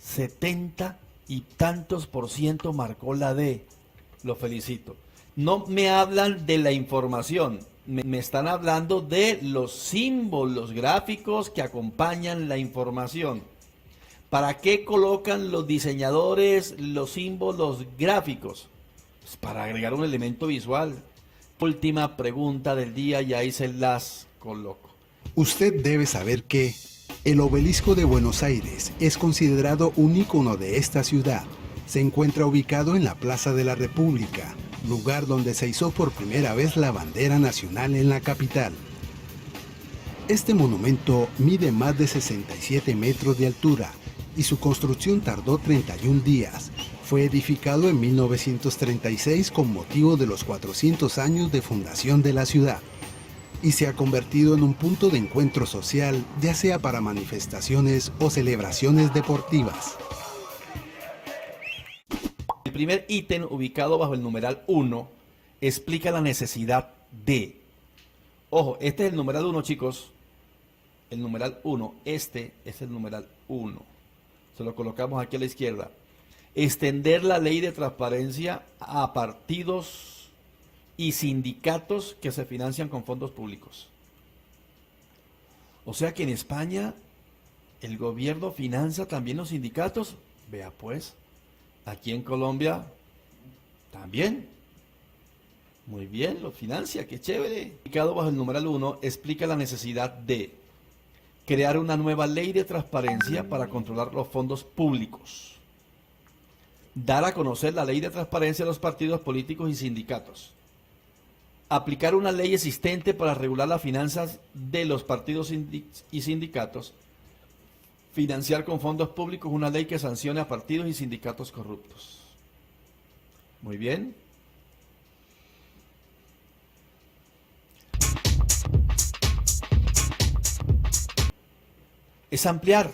C: 70 y tantos % marcó la D. Lo felicito. No me hablan de la información, me están hablando de los símbolos gráficos que acompañan la información. ¿Para qué colocan los diseñadores los símbolos gráficos? Pues para agregar un elemento visual. Última pregunta del día y ahí se las coloco.
D: Usted debe saber que el Obelisco de Buenos Aires es considerado un ícono de esta ciudad. Se encuentra ubicado en la Plaza de la República, lugar donde se izó por primera vez la bandera nacional en la capital. Este monumento mide más de 67 metros de altura y su construcción tardó 31 días. Fue edificado en 1936 con motivo de los 400 años de fundación de la ciudad y se ha convertido en un punto de encuentro social, ya sea para manifestaciones o celebraciones deportivas.
C: El primer ítem, ubicado bajo el numeral 1, explica la necesidad de... Ojo, este es el numeral 1, chicos. El numeral 1, este es el numeral 1. Se lo colocamos aquí a la izquierda. Extender la ley de transparencia a partidos y sindicatos que se financian con fondos públicos. O sea que en España el gobierno financia también los sindicatos. Vea pues, aquí en Colombia también. Muy bien, lo financia, qué chévere. Ubicado bajo el numeral 1, explica la necesidad de crear una nueva ley de transparencia para controlar los fondos públicos. Dar a conocer la ley de transparencia a los partidos políticos y sindicatos. Aplicar una ley existente para regular las finanzas de los partidos y sindicatos. Financiar con fondos públicos una ley que sancione a partidos y sindicatos corruptos. Muy bien. Es ampliar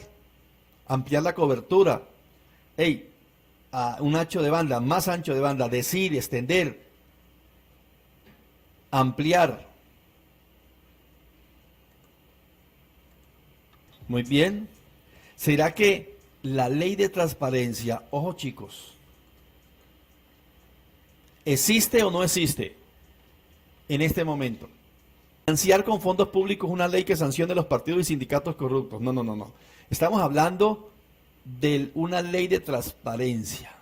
C: la cobertura. A un ancho de banda, más ancho de banda, decir, extender, ampliar. Muy bien. ¿Será que la ley de transparencia, ojo chicos, existe o no existe en este momento? Financiar con fondos públicos una ley que sancione los partidos y sindicatos corruptos. No. Estamos hablando de una ley de transparencia.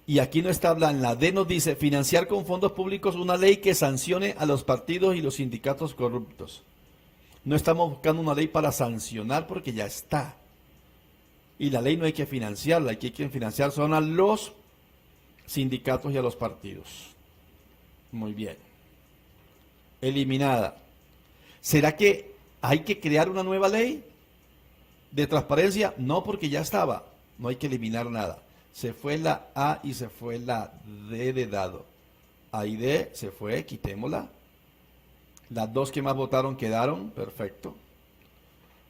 C: Y aquí no está hablando, la D nos dice financiar con fondos públicos una ley que sancione a los partidos y los sindicatos corruptos. No estamos buscando una ley para sancionar porque ya está. Y la ley no hay que financiarla, hay que financiar son a los sindicatos y a los partidos. Muy bien. Eliminada. ¿Será que hay que crear una nueva ley de transparencia? No, porque ya estaba. No hay que eliminar nada. Se fue la A y se fue la D de dado. A y D se fue, quitémosla. Las dos que más votaron quedaron, perfecto.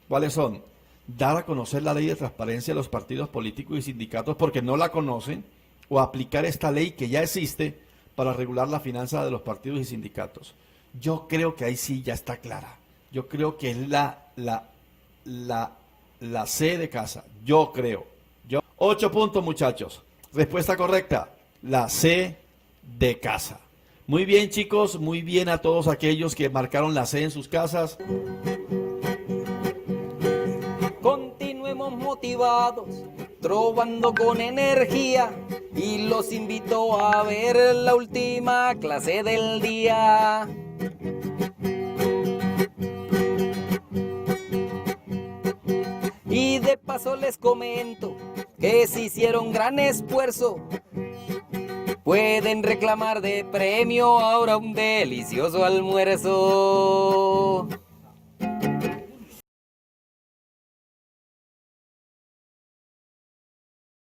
C: ¿Cuáles son? Dar a conocer la ley de transparencia a los partidos políticos y sindicatos porque no la conocen, o aplicar esta ley que ya existe para regular la finanza de los partidos y sindicatos. Yo creo que ahí sí ya está clara. Yo creo que es la C de casa. Yo creo. 8 puntos, muchachos. Respuesta correcta. La C de casa. Muy bien, chicos. Muy bien a todos aquellos que marcaron la C en sus casas.
F: Continuemos motivados, trovando con energía, y los invito a ver la última clase del día. Y de paso les comento que si hicieron gran esfuerzo, pueden reclamar de premio ahora un delicioso almuerzo.